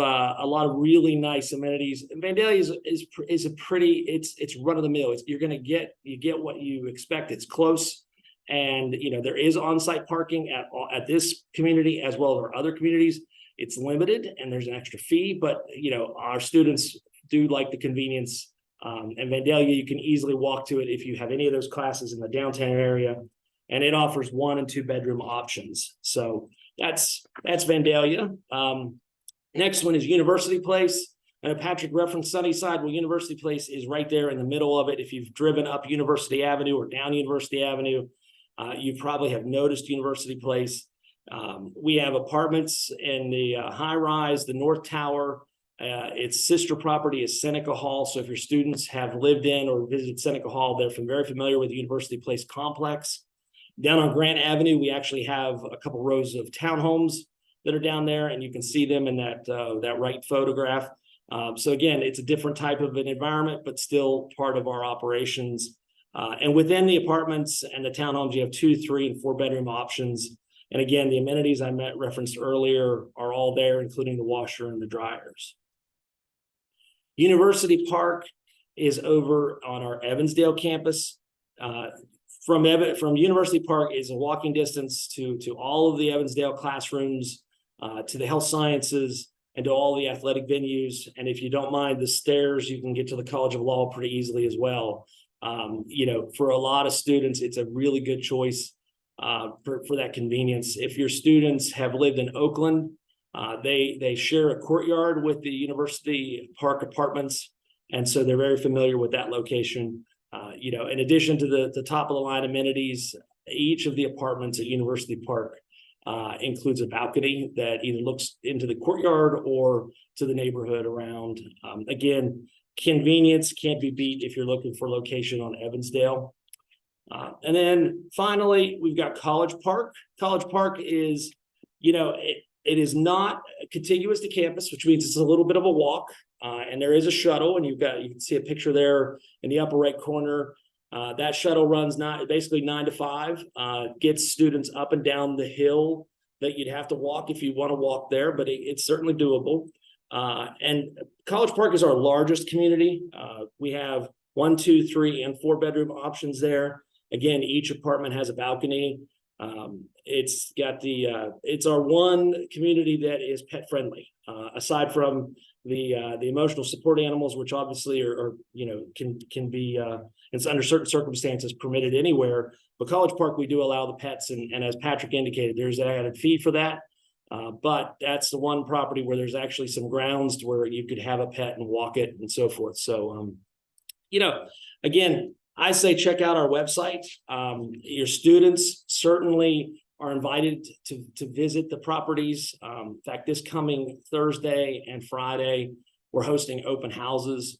really nice amenities. And Vandalia is a pretty, it's run of the mill. You get what you expect. It's close. And, there is on-site parking at this community as well as our other communities. It's limited and there's an extra fee, but, our students do like the convenience. And Vandalia, you can easily walk to it if you have any of those classes in the downtown area, and it offers 1 and 2 bedroom options. So that's Vandalia. Next one is University Place. And Patrick referenced Sunnyside. Well, University Place is right there in the middle of it. If you've driven up University Avenue or down University Avenue, you probably have noticed University Place. We have apartments in the high rise, the North Tower. Its sister property is Seneca Hall. So if your students have lived in or visited Seneca Hall, they're very familiar with the University Place complex. Down on Grant Avenue, we actually have a couple rows of townhomes that are down there, and you can see them in that right photograph. So again, it's a different type of an environment, but still part of our operations. And within the apartments and the townhomes, you have 2, 3, and 4 bedroom options. And again, the amenities I referenced earlier are all there, including the washer and the dryers. University Park is over on our Evansdale campus. From University Park is a walking distance to all of the Evansdale classrooms, to the health sciences, and to all the athletic venues. And if you don't mind the stairs, you can get to the College of Law pretty easily as well. For a lot of students, it's a really good choice for that convenience. If your students have lived in Oakland, they share a courtyard with the University Park apartments, and so they're very familiar with that location. In addition to the top of the line amenities, each of the apartments at University Park includes a balcony that either looks into the courtyard or to the neighborhood around. Again, convenience can't be beat if you're looking for location on Evansdale. And then finally, we've got College Park. College Park is, it is not contiguous to campus, which means it's a little bit of a walk. And there is a shuttle, and you can see a picture there in the upper right corner. That shuttle runs basically 9 to 5, gets students up and down the hill that you'd have to walk if you want to walk there, but it's certainly doable. And College Park is our largest community. We have 1, 2, 3, and 4 bedroom options there. Again, each apartment has a balcony. It's our one community that is pet friendly, aside from the emotional support animals, which obviously can be it's under certain circumstances permitted anywhere. But College Park, we do allow the pets, and as Patrick indicated, there's an added fee for that. But that's the one property where there's actually some grounds where you could have a pet and walk it and so forth. So again, I say check out our website. Your students certainly are invited to visit the properties. In fact, this coming Thursday and Friday, we're hosting open houses.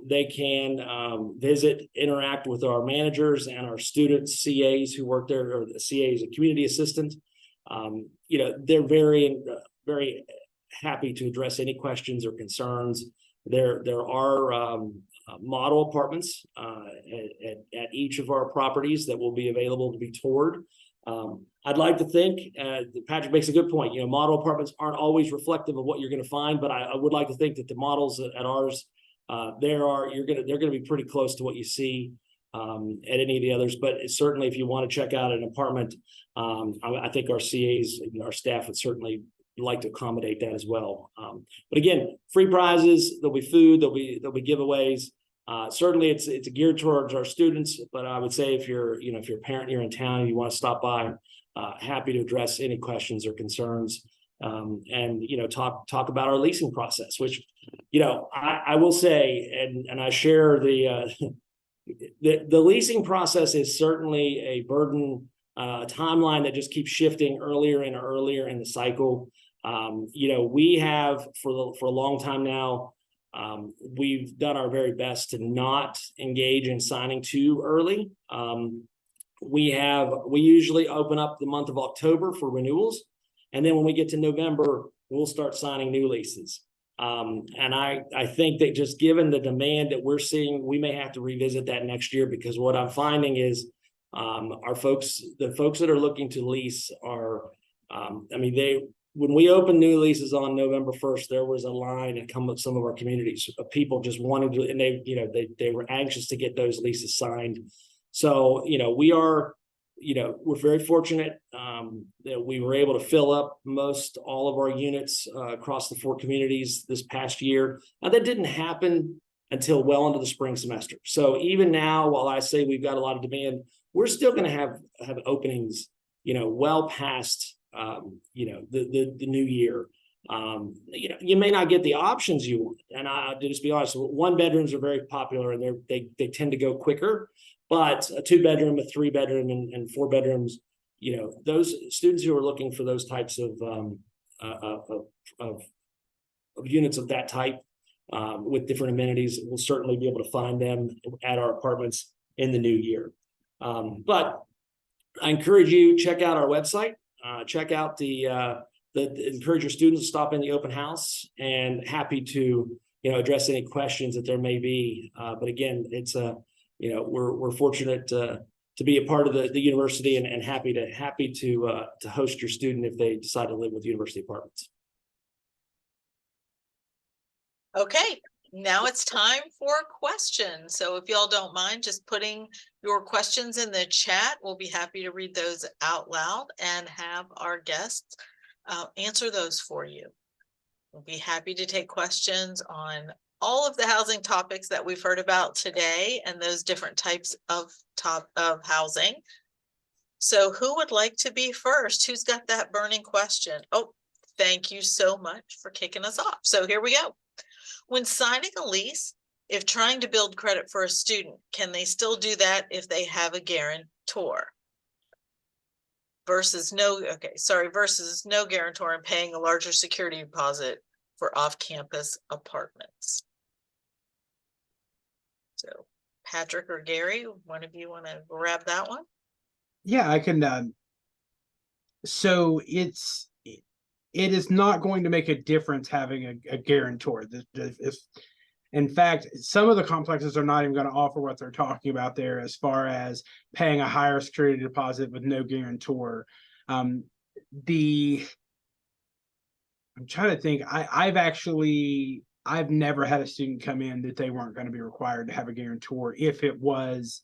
They can visit, interact with our managers and our students, CAs who work there, or the CA is a community assistant. They're very happy to address any questions or concerns. There are model apartments at each of our properties that will be available to be toured. I'd like to think, Patrick makes a good point, model apartments aren't always reflective of what you're going to find, but I would like to think that the models at ours, they're going to be pretty close to what you see at any of the others. But certainly if you want to check out an apartment, I think our CAs, our staff would certainly like to accommodate that as well. But again, free prizes, there'll be food, there'll be giveaways. Certainly it's geared towards our students, but I would say if you're a parent and you're in town and you want to stop by, happy to address any questions or concerns, and talk about our leasing process, which I will say, and I share the leasing process is certainly a burden, timeline that just keeps shifting earlier and earlier in the cycle. We have for a long time now, we've done our very best to not engage in signing too early. We usually open up the month of October for renewals. And then when we get to November, we'll start signing new leases. And I think that just given the demand that we're seeing, we may have to revisit that next year, because what I'm finding is the folks that are looking to lease are, when we opened new leases on November 1st, there was a line that come with some of our communities of people just wanting to, and they were anxious to get those leases signed. So, we're very fortunate that we were able to fill up most all of our units across the 4 communities this past year. Now, that didn't happen until well into the spring semester. So even now, while I say we've got a lot of demand, we're still going to have openings, well past the new year. You may not get the options you want, and to just be honest, 1-bedrooms are very popular, and they tend to go quicker. But a 2-bedroom, a 3-bedroom, and 4 bedrooms, those students who are looking for those types of units of that type with different amenities, we'll certainly be able to find them at our apartments in the new year. But I encourage you, check out our website. Check out encourage your students to stop in the open house, and happy to address any questions that there may be. But again, it's we're fortunate to be a part of the university, and happy to host your student if they decide to live with University Apartments. Okay, now it's time for questions. So if y'all don't mind just putting your questions in the chat, we'll be happy to read those out loud and have our guests answer those for you. We'll be happy to take questions on all of the housing topics that we've heard about today and those different types of housing. So who would like to be first? Who's got that burning question? Oh, thank you so much for kicking us off. So here we go. When signing a lease, if trying to build credit for a student, can they still do that if they have a guarantor? Versus no guarantor and paying a larger security deposit for off-campus apartments. So Patrick or Gary, one of you want to grab that one? Yeah, I can. So it is not going to make a difference having a guarantor. In fact, some of the complexes are not even going to offer what they're talking about there as far as paying a higher security deposit with no guarantor. I'm trying to think. I've never had a student come in that they weren't going to be required to have a guarantor if it was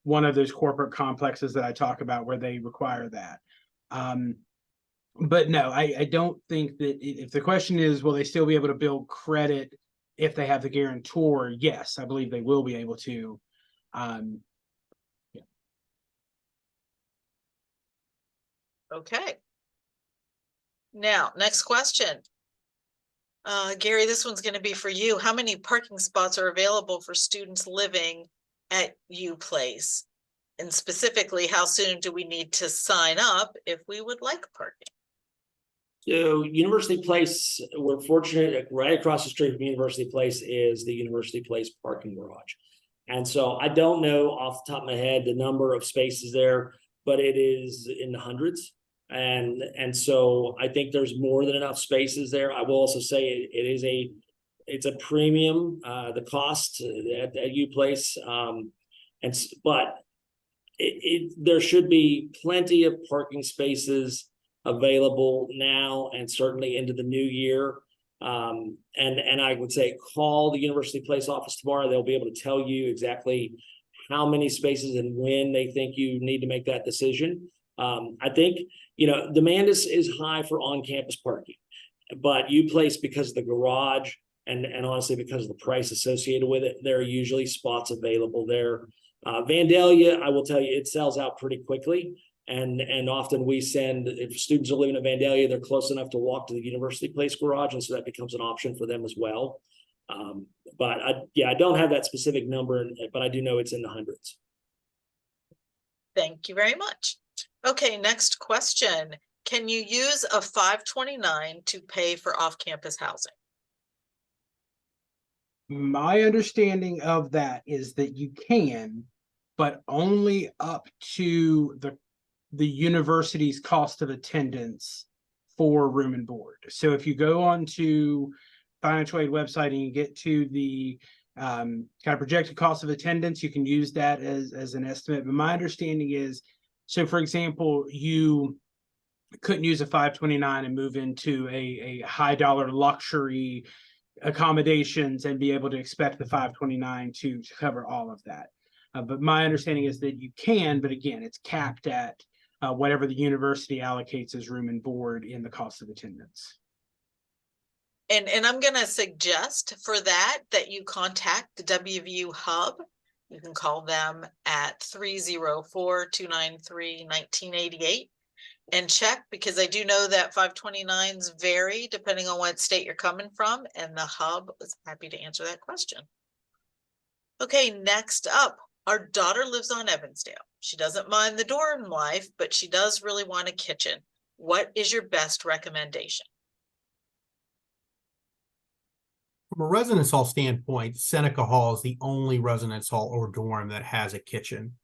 one of those corporate complexes that I talk about where they require that. But no, I don't think that if the question is, will they still be able to build credit if they have the guarantor? Yes, I believe they will be able to. Yeah. Okay. Now, next question. Gary, this one's going to be for you. How many parking spots are available for students living at U Place? And specifically, how soon do we need to sign up if we would like parking? So University Place, we're fortunate, right across the street from University Place is the University Place parking garage. And so I don't know off the top of my head the number of spaces there, but it is in the hundreds. And so I think there's more than enough spaces there. I will also say it's a premium, the cost at U Place. But there should be plenty of parking spaces available now and certainly into the new year. And I would say call the University Place office tomorrow. They'll be able to tell you exactly how many spaces and when they think you need to make that decision. I think, demand is high for on-campus parking, but U Place, because of the garage and honestly, because of the price associated with it, there are usually spots available there. Vandalia, I will tell you, it sells out pretty quickly. And often we send, if students are living in Vandalia, they're close enough to walk to the University Place garage. And so that becomes an option for them as well. But I don't have that specific number, but I do know it's in the hundreds. Thank you very much. Okay, next question. Can you use a 529 to pay for off-campus housing? My understanding of that is that you can, but only up to the university's cost of attendance for room and board. So if you go on to financial aid website and you get to the kind of projected cost of attendance, you can use that as an estimate. But my understanding is, so for example, you couldn't use a 529 and move into a high dollar luxury accommodations and be able to expect the 529 to cover all of that. But my understanding is that you can, but again, it's capped at whatever the university allocates as room and board in the cost of attendance. And I'm going to suggest for that you contact the WVU Hub. You can call them at 304-293-1988 and check, because I do know that 529s vary depending on what state you're coming from, and the Hub is happy to answer that question. Okay, next up, our daughter lives on Evansdale. She doesn't mind the dorm life, but she does really want a kitchen. What is your best recommendation? From a residence hall standpoint, Seneca Hall is the only residence hall or dorm that has a kitchen.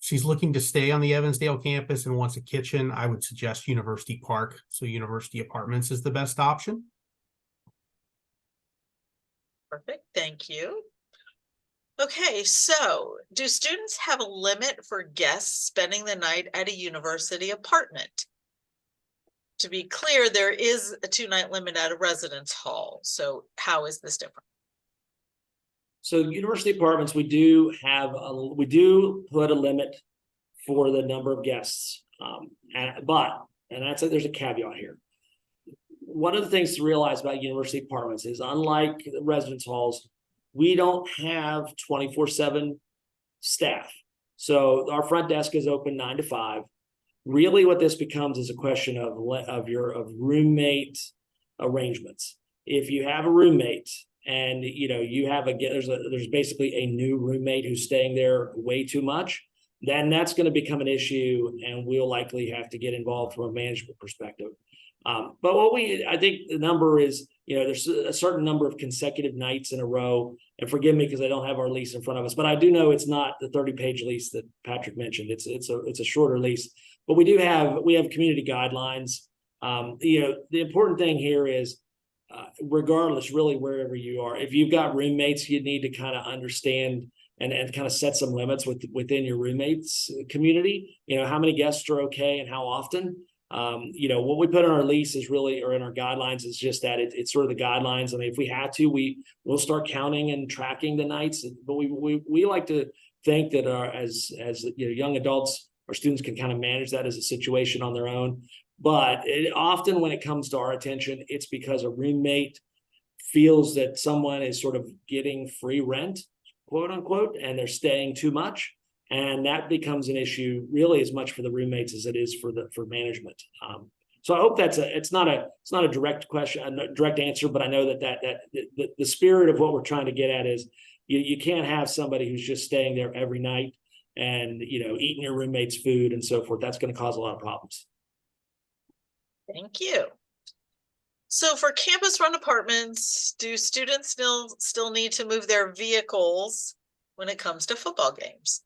If she's looking to stay on the Evansdale campus and wants a kitchen, I would suggest University Park. So University Apartments is the best option. Perfect, thank you. Okay, so do students have a limit for guests spending the night at a university apartment? To be clear, there is a 2-night limit at a residence hall. So how is this different? So University Apartments, we do put a limit for the number of guests. But there's a caveat here. One of the things to realize about University Apartments is, unlike the residence halls, we don't have 24/7 staff. So our front desk is open 9 to 5. Really what this becomes is a question of roommate arrangements. If you have a roommate and you have there's basically a new roommate who's staying there way too much, then that's going to become an issue, and we'll likely have to get involved from a management perspective. But I think the number is, there's a certain number of consecutive nights in a row, and forgive me because I don't have our lease in front of us, but I do know it's not the 30-page lease that Patrick mentioned. It's a shorter lease, but we have community guidelines. The important thing here is, regardless, really, wherever you are, if you've got roommates, you need to kind of understand and kind of set some limits within your roommates community. How many guests are okay and how often. What we put in our lease is really, or in our guidelines, is just that it's sort of the guidelines. I mean, if we had to, we'll start counting and tracking the nights, but we like to think that as young adults, our students can kind of manage that as a situation on their own. But often when it comes to our attention, it's because a roommate feels that someone is sort of getting free rent, quote unquote, and they're staying too much. And that becomes an issue really as much for the roommates as it is for management. So I hope it's not a direct question, a direct answer, but I know that the spirit of what we're trying to get at is you can't have somebody who's just staying there every night and eating your roommate's food and so forth. That's going to cause a lot of problems. Thank you. So for campus run apartments, do students still need to move their vehicles when it comes to football games?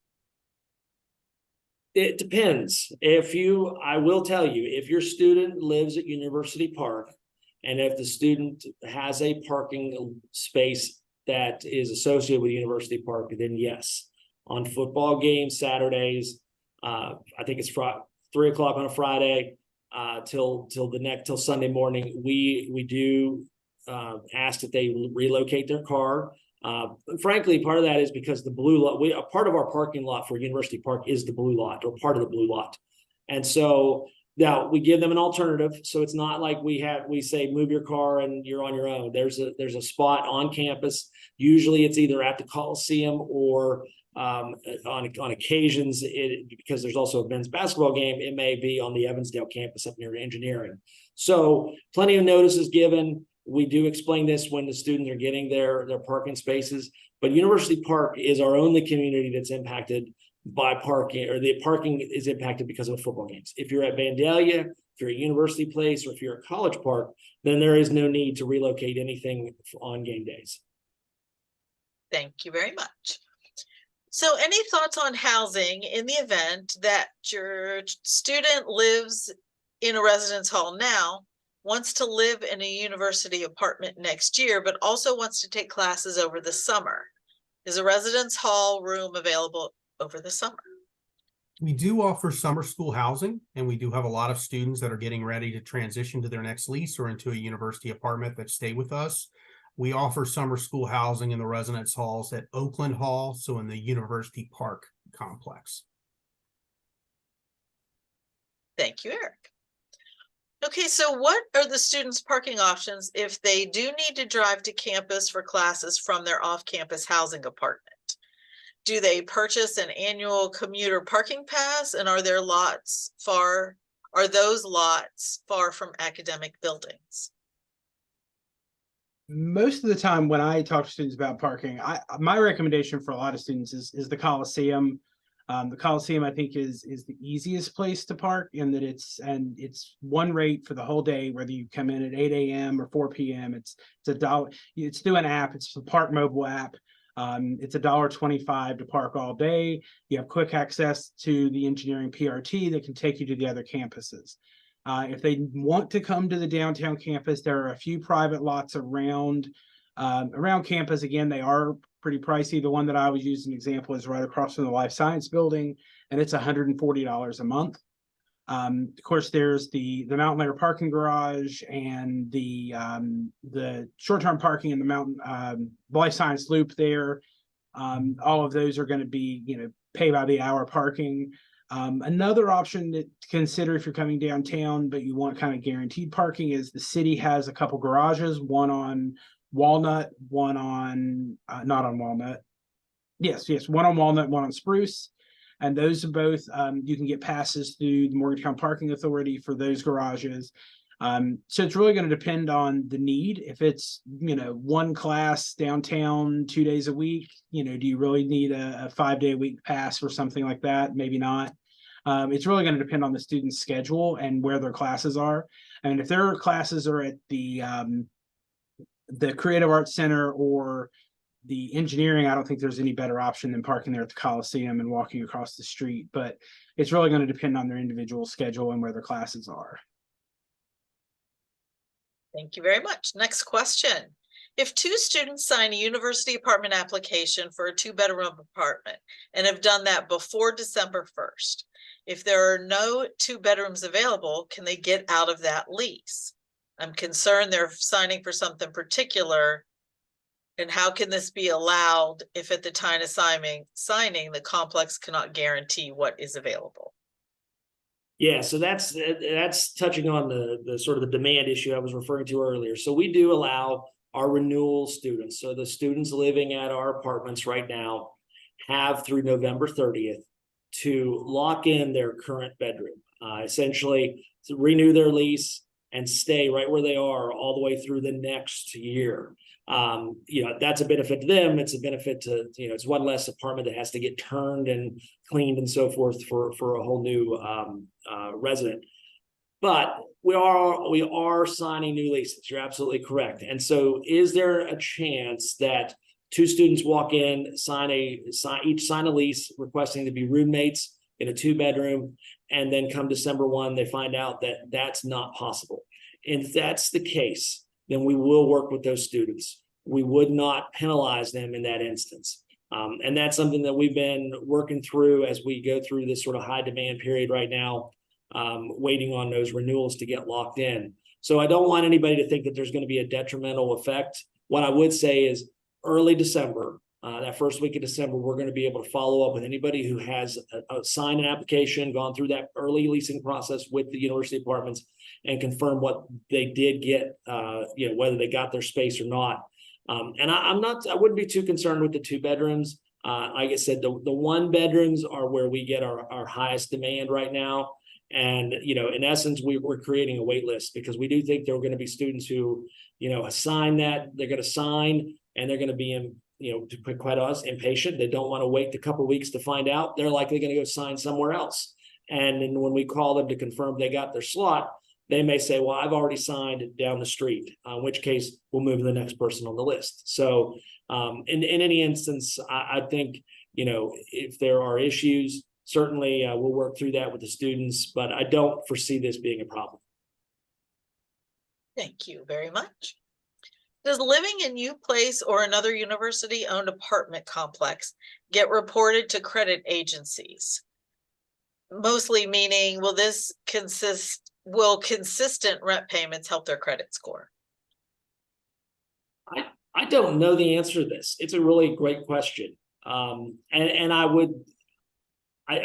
It depends. I will tell you, if your student lives at University Park, and if the student has a parking space that is associated with University Park, then yes. On football games, Saturdays, I think it's 3 o'clock on a Friday, till Sunday morning, we do ask that they relocate their car. Frankly, part of that is because the blue lot, a part of our parking lot for University Park is the blue lot, or part of the blue lot. And so now we give them an alternative. So it's not like we say, move your car and you're on your own. There's a spot on campus. Usually it's either at the Coliseum or on occasions, because there's also a men's basketball game, it may be on the Evansdale campus up near engineering. So plenty of notice is given. We do explain this when the students are getting their parking spaces, but University Park is our only community that's impacted by parking, or the parking is impacted because of football games. If you're at Vandalia, if you're at University Place, or if you're at College Park, then there is no need to relocate anything on game days. Thank you very much. So any thoughts on housing in the event that your student lives in a residence hall now, wants to live in a university apartment next year, but also wants to take classes over the summer? Is a residence hall room available over the summer? We do offer summer school housing, and we do have a lot of students that are getting ready to transition to their next lease or into a university apartment that stay with us. We offer summer school housing in the residence halls at Oakland Hall, so in the University Park complex. Thank you, Eric. Okay, so what are the students' parking options if they do need to drive to campus for classes from their off-campus housing apartment? Do they purchase an annual commuter parking pass, and are those lots far from academic buildings? Most of the time when I talk to students about parking, my recommendation for a lot of students is the Coliseum. The Coliseum, I think, is the easiest place to park, in that it's one rate for the whole day, whether you come in at 8 a.m. or 4 p.m. It's $1. It's through an app. It's the Park mobile app. It's $1.25 to park all day. You have quick access to the engineering PRT that can take you to the other campuses. If they want to come to the downtown campus, there are a few private lots around campus. Again, they are pretty pricey. The one that I was using an example is right across from the Life Science building, and it's $140 a month. Of course, there's the Mountaineer parking garage and the short-term parking in the Life Science loop there. All of those are going to be, pay by the hour parking. Another option to consider if you're coming downtown, but you want kind of guaranteed parking, is the city has a couple garages, one on Walnut, one on, not on Walnut. Yes, one on Walnut, one on Spruce. And those are both, you can get passes through the Morgantown Parking Authority for those garages. So it's really going to depend on the need. If it's, one class downtown 2 days a week, do you really need a 5-day-a-week pass for something like that? Maybe not. It's really going to depend on the student's schedule and where their classes are. And if their classes are at the Creative Arts Center or the engineering, I don't think there's any better option than parking there at the Coliseum and walking across the street. But it's really going to depend on their individual schedule and where their classes are. Thank you very much. Next question. If two students sign a university apartment application for a 2-bedroom apartment and have done that before December 1st, if there are no 2 bedrooms available, can they get out of that lease? I'm concerned they're signing for something particular. And how can this be allowed if at the time of signing, the complex cannot guarantee what is available? Yeah, so that's touching on the sort of the demand issue I was referring to earlier. So we do allow our renewal students, so the students living at our apartments right now, have through November 30th to lock in their current bedroom, essentially to renew their lease and stay right where they are all the way through the next year. That's a benefit to them. It's a benefit to, it's one less apartment that has to get turned and cleaned and so forth for a whole new resident. But we are signing new leases. You're absolutely correct. And so is there a chance that two students walk in, each sign a lease requesting to be roommates in a 2-bedroom, and then come December 1, they find out that that's not possible? And if that's the case, then we will work with those students. We would not penalize them in that instance. And that's something that we've been working through as we go through this sort of high demand period right now, waiting on those renewals to get locked in. So I don't want anybody to think that there's going to be a detrimental effect. What I would say is early December, that first week of December, we're going to be able to follow up with anybody who has signed an application, gone through that early leasing process with the university apartments, and confirm what they did get, whether they got their space or not. And I wouldn't be too concerned with the 2 bedrooms. Like I said, the 1 bedrooms are where we get our highest demand right now. And, in essence, we're creating a wait list because we do think there are going to be students who, sign that they're going to sign, and they're going to be to be quite honest, impatient. They don't want to wait a couple of weeks to find out. They're likely going to go sign somewhere else. And then when we call them to confirm they got their slot, they may say, well, I've already signed down the street, in which case we'll move to the next person on the list. So in any instance, I think, if there are issues, certainly we'll work through that with the students, but I don't foresee this being a problem. Thank you very much. Does living in U Place or another university-owned apartment complex get reported to credit agencies? Mostly meaning, will consistent rent payments help their credit score? I don't know the answer to this. It's a really great question. And I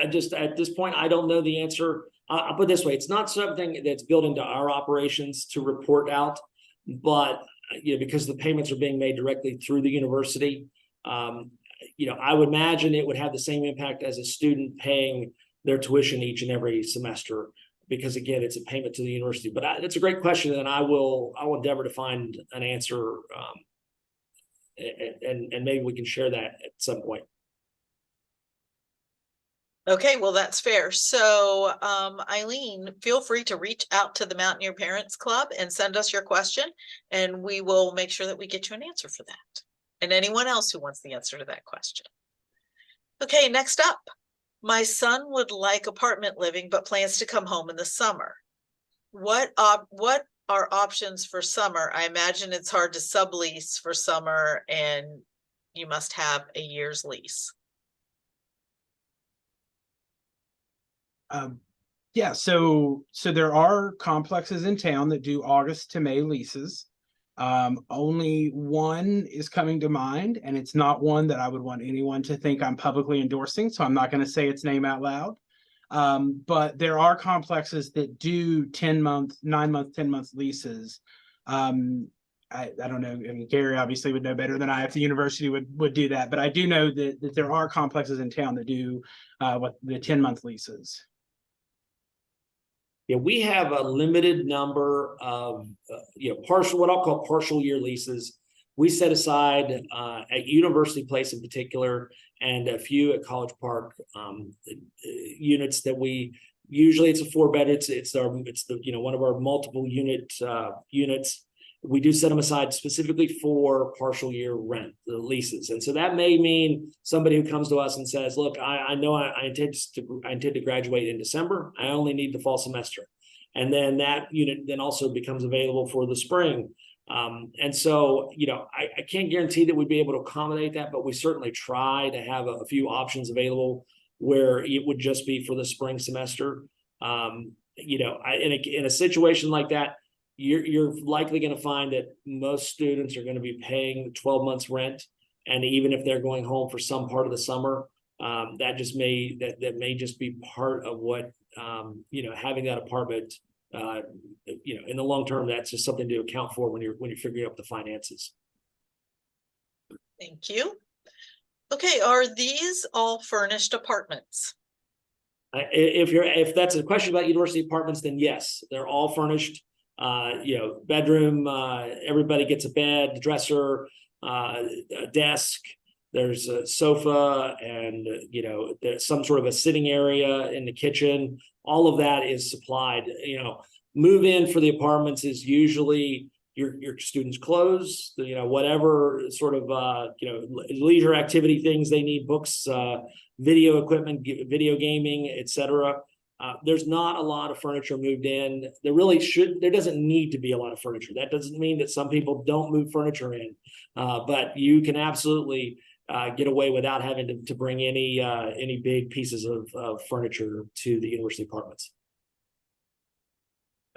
just, at this point, I don't know the answer. I'll put it this way. It's not something that's built into our operations to report out, but because the payments are being made directly through the university, I would imagine it would have the same impact as a student paying their tuition each and every semester, because again, it's a payment to the university. But it's a great question, and I will endeavor to find an answer, and maybe we can share that at some point. Okay, well, that's fair. So, Eileen, feel free to reach out to the Mountaineer Parents Club and send us your question, and we will make sure that we get you an answer for that. And anyone else who wants the answer to that question. Okay, next up. My son would like apartment living, but plans to come home in the summer. What are options for summer? I imagine it's hard to sublease for summer, and you must have a year's lease. Yeah, so there are complexes in town that do August to May leases. Only one is coming to mind, and it's not one that I would want anyone to think I'm publicly endorsing, so I'm not going to say its name out loud. But there are complexes that do 10-month, 9-month, 10-month leases. I don't know. I mean, Gary obviously would know better than I if the university would do that, but I do know that there are complexes in town that do what the 10-month leases. Yeah, we have a limited number of what I'll call partial year leases. We set aside at University Place in particular, and a few at College Park, units that we usually, it's a 4-bed. It's one of our multiple units. We do set them aside specifically for partial year rent, the leases. And so that may mean somebody who comes to us and says, look, I know I intend to graduate in December. I only need the fall semester. And then that unit then also becomes available for the spring. And so, I can't guarantee that we'd be able to accommodate that, but we certainly try to have a few options available where it would just be for the spring semester. In a situation like that, you're likely going to find that most students are going to be paying 12 months rent. And even if they're going home for some part of the summer, that may just be part of what, having that apartment, in the long term, that's just something to account for when you're figuring out the finances. Thank you. Okay, are these all furnished apartments? If that's a question about university apartments, then yes, they're all furnished. Bedroom, everybody gets a bed, dresser, a desk, there's a sofa, and there's some sort of a sitting area in the kitchen. All of that is supplied. move in for the apartments is usually your students' clothes, whatever sort of leisure activity things they need, books, video equipment, video gaming, etc. There's not a lot of furniture moved in. There doesn't need to be a lot of furniture. That doesn't mean that some people don't move furniture in, but you can absolutely get away without having to bring any big pieces of furniture to the university apartments.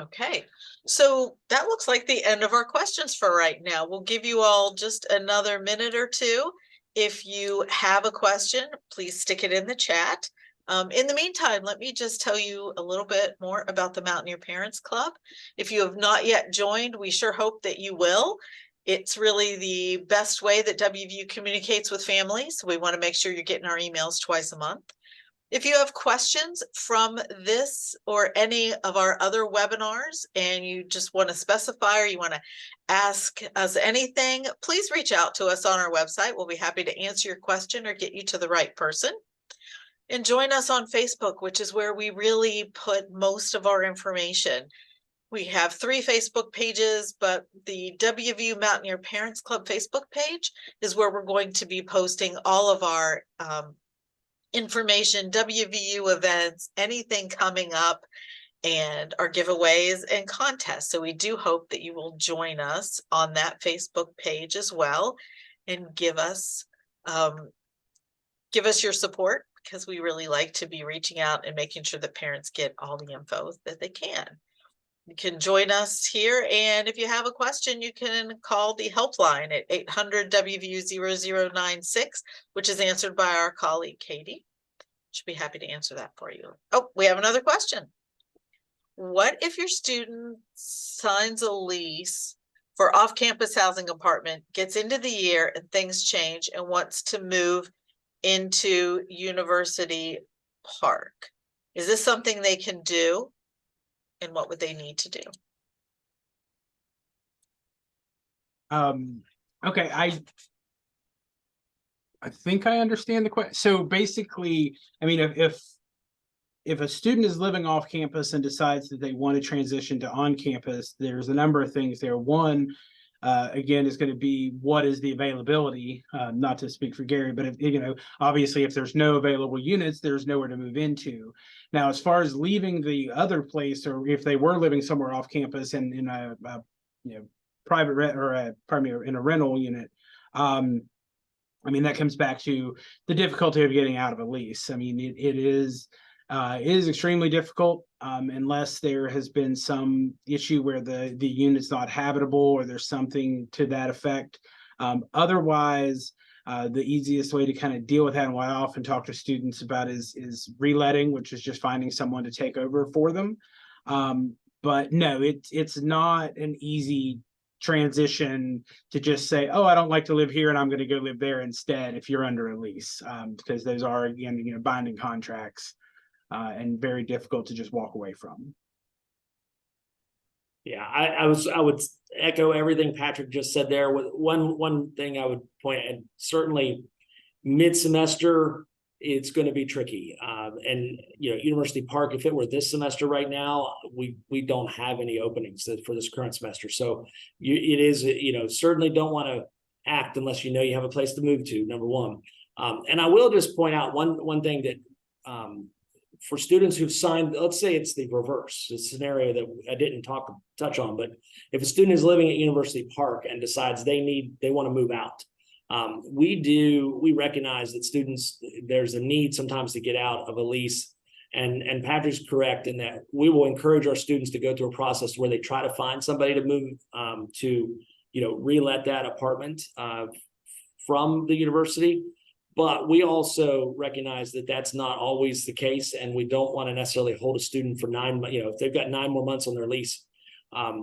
Okay, so that looks like the end of our questions for right now. We'll give you all just another minute or two. If you have a question, please stick it in the chat. In the meantime, let me just tell you a little bit more about the Mountaineer Parents Club. If you have not yet joined, we sure hope that you will. It's really the best way that WVU communicates with families. We want to make sure you're getting our emails twice a month. If you have questions from this or any of our other webinars and you just want to specify or you want to ask us anything, please reach out to us on our website. We'll be happy to answer your question or get you to the right person. And join us on Facebook, which is where we really put most of our information. We have 3 Facebook pages, but the WVU Mountaineer Parents Club Facebook page is where we're going to be posting all of our information, WVU events, anything coming up, and our giveaways and contests. So we do hope that you will join us on that Facebook page as well and give us your support, because we really like to be reaching out and making sure that parents get all the info that they can. You can join us here, and if you have a question, you can call the helpline at 800 WVU 0096, which is answered by our colleague Katie. She'll be happy to answer that for you. Oh, we have another question. What if your student signs a lease for off-campus housing apartment, gets into the year and things change and wants to move into University Park? Is this something they can do? And what would they need to do? Okay, I think I understand the question. So basically, I mean, if a student is living off campus and decides that they want to transition to on campus, there's a number of things there. One, again, is going to be what is the availability, not to speak for Gary, but obviously if there's no available units, there's nowhere to move into. Now, as far as leaving the other place, or if they were living somewhere off campus and in a private rent or in a rental unit, I mean, that comes back to the difficulty of getting out of a lease. I mean, it is extremely difficult unless there has been some issue where the unit's not habitable or there's something to that effect. Otherwise, the easiest way to kind of deal with that, and what I often talk to students about, is reletting, which is just finding someone to take over for them. But no, it's not an easy transition to just say, oh, I don't like to live here and I'm going to go live there instead, if you're under a lease, because those are, again, binding contracts and very difficult to just walk away from. Yeah, I would echo everything Patrick just said there. With one thing I would point at, certainly mid-semester, it's going to be tricky. And University Park, if it were this semester right now, we don't have any openings for this current semester. So it is, certainly don't want to act unless you have a place to move to, number one. And I will just point out one thing that for students who've signed, let's say it's the reverse, the scenario that I didn't touch on, but if a student is living at University Park and decides they want to move out, we recognize that students, there's a need sometimes to get out of a lease, and Patrick's correct in that we will encourage our students to go through a process where they try to find somebody to move to relet that apartment from the university. But we also recognize that that's not always the case, and we don't want to necessarily hold a student for 9 months, if they've got 9 more months on their lease.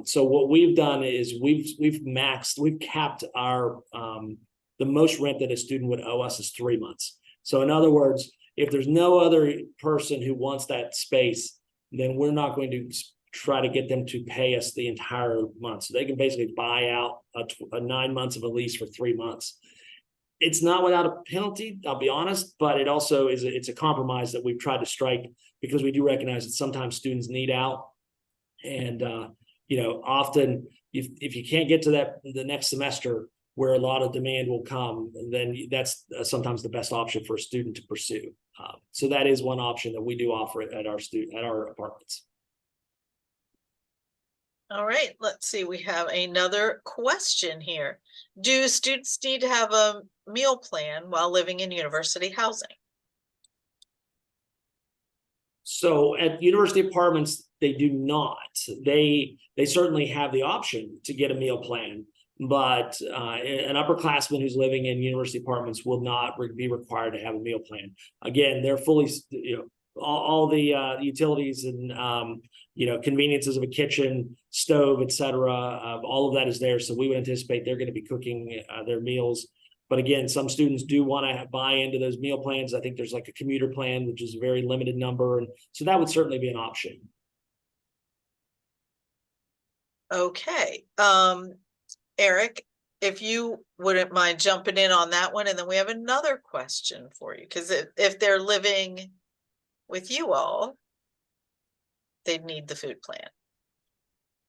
So what we've done is we've capped our the most rent that a student would owe us is 3 months. So in other words, if there's no other person who wants that space, then we're not going to try to get them to pay us the entire month. So they can basically buy out a 9 months of a lease for 3 months. It's not without a penalty, I'll be honest, but it also is it's a compromise that we've tried to strike, because we do recognize that sometimes students need out. And, often if you can't get to the next semester where a lot of demand will come, then that's sometimes the best option for a student to pursue. So that is one option that we do offer at our apartments. All right, let's see, we have another question here. Do students need to have a meal plan while living in university housing? So at university apartments, they do not. They certainly have the option to get a meal plan, but an upperclassman who's living in university apartments will not be required to have a meal plan. Again, they're fully, all the utilities and conveniences of a kitchen, stove, etc. All of that is there, so we would anticipate they're going to be cooking their meals. But again, some students do want to buy into those meal plans. I think there's like a commuter plan, which is a very limited number, and so that would certainly be an option. Okay, Eric, if you wouldn't mind jumping in on that one, and then we have another question for you, because if they're living with you all, they'd need the food plan.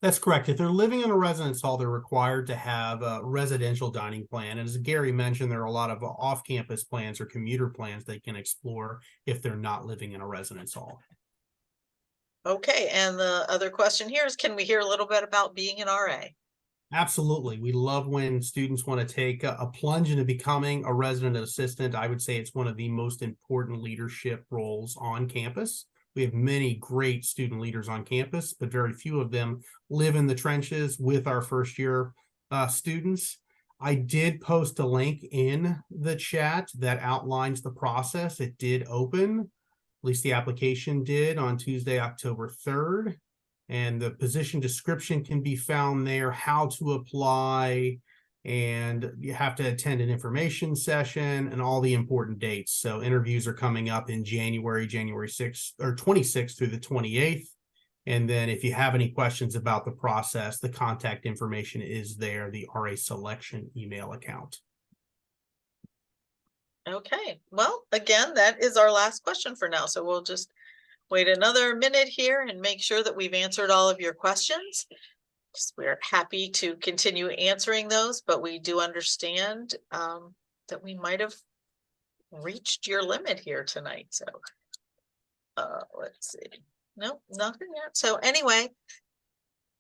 That's correct. If they're living in a residence hall, they're required to have a residential dining plan. And as Gary mentioned, there are a lot of off-campus plans or commuter plans they can explore if they're not living in a residence hall. Okay, and the other question here is, can we hear a little bit about being an RA? Absolutely. We love when students want to take a plunge into becoming a resident assistant. I would say it's one of the most important leadership roles on campus. We have many great student leaders on campus, but very few of them live in the trenches with our first year students. I did post a link in the chat that outlines the process. It did open, at least the application did, on Tuesday, October 3rd. And the position description can be found there, how to apply, and you have to attend an information session and all the important dates. So interviews are coming up in January 6th or 26th through the 28th. And then if you have any questions about the process, the contact information is there, the RA selection email account. Okay, well, again, that is our last question for now. So we'll just wait another minute here and make sure that we've answered all of your questions. We're happy to continue answering those, but we do understand that we might have reached your limit here tonight. So let's see. Nope, nothing yet. So anyway,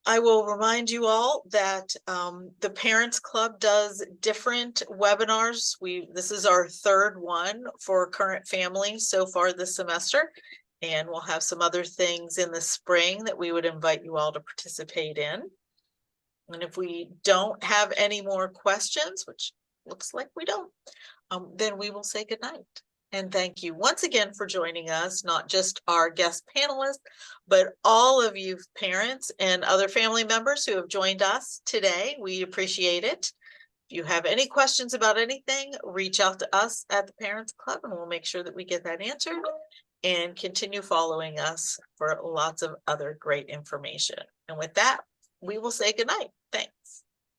I will remind you all that the Parents Club does different webinars. This is our third one for current families so far this semester. And we'll have some other things in the spring that we would invite you all to participate in. And if we don't have any more questions, which looks like we don't, then we will say goodnight. And thank you once again for joining us, not just our guest panelists, but all of you parents and other family members who have joined us today. We appreciate it. If you have any questions about anything, reach out to us at the Parents Club and we'll make sure that we get that answered. And continue following us for lots of other great information. And with that, we will say goodnight. Thanks.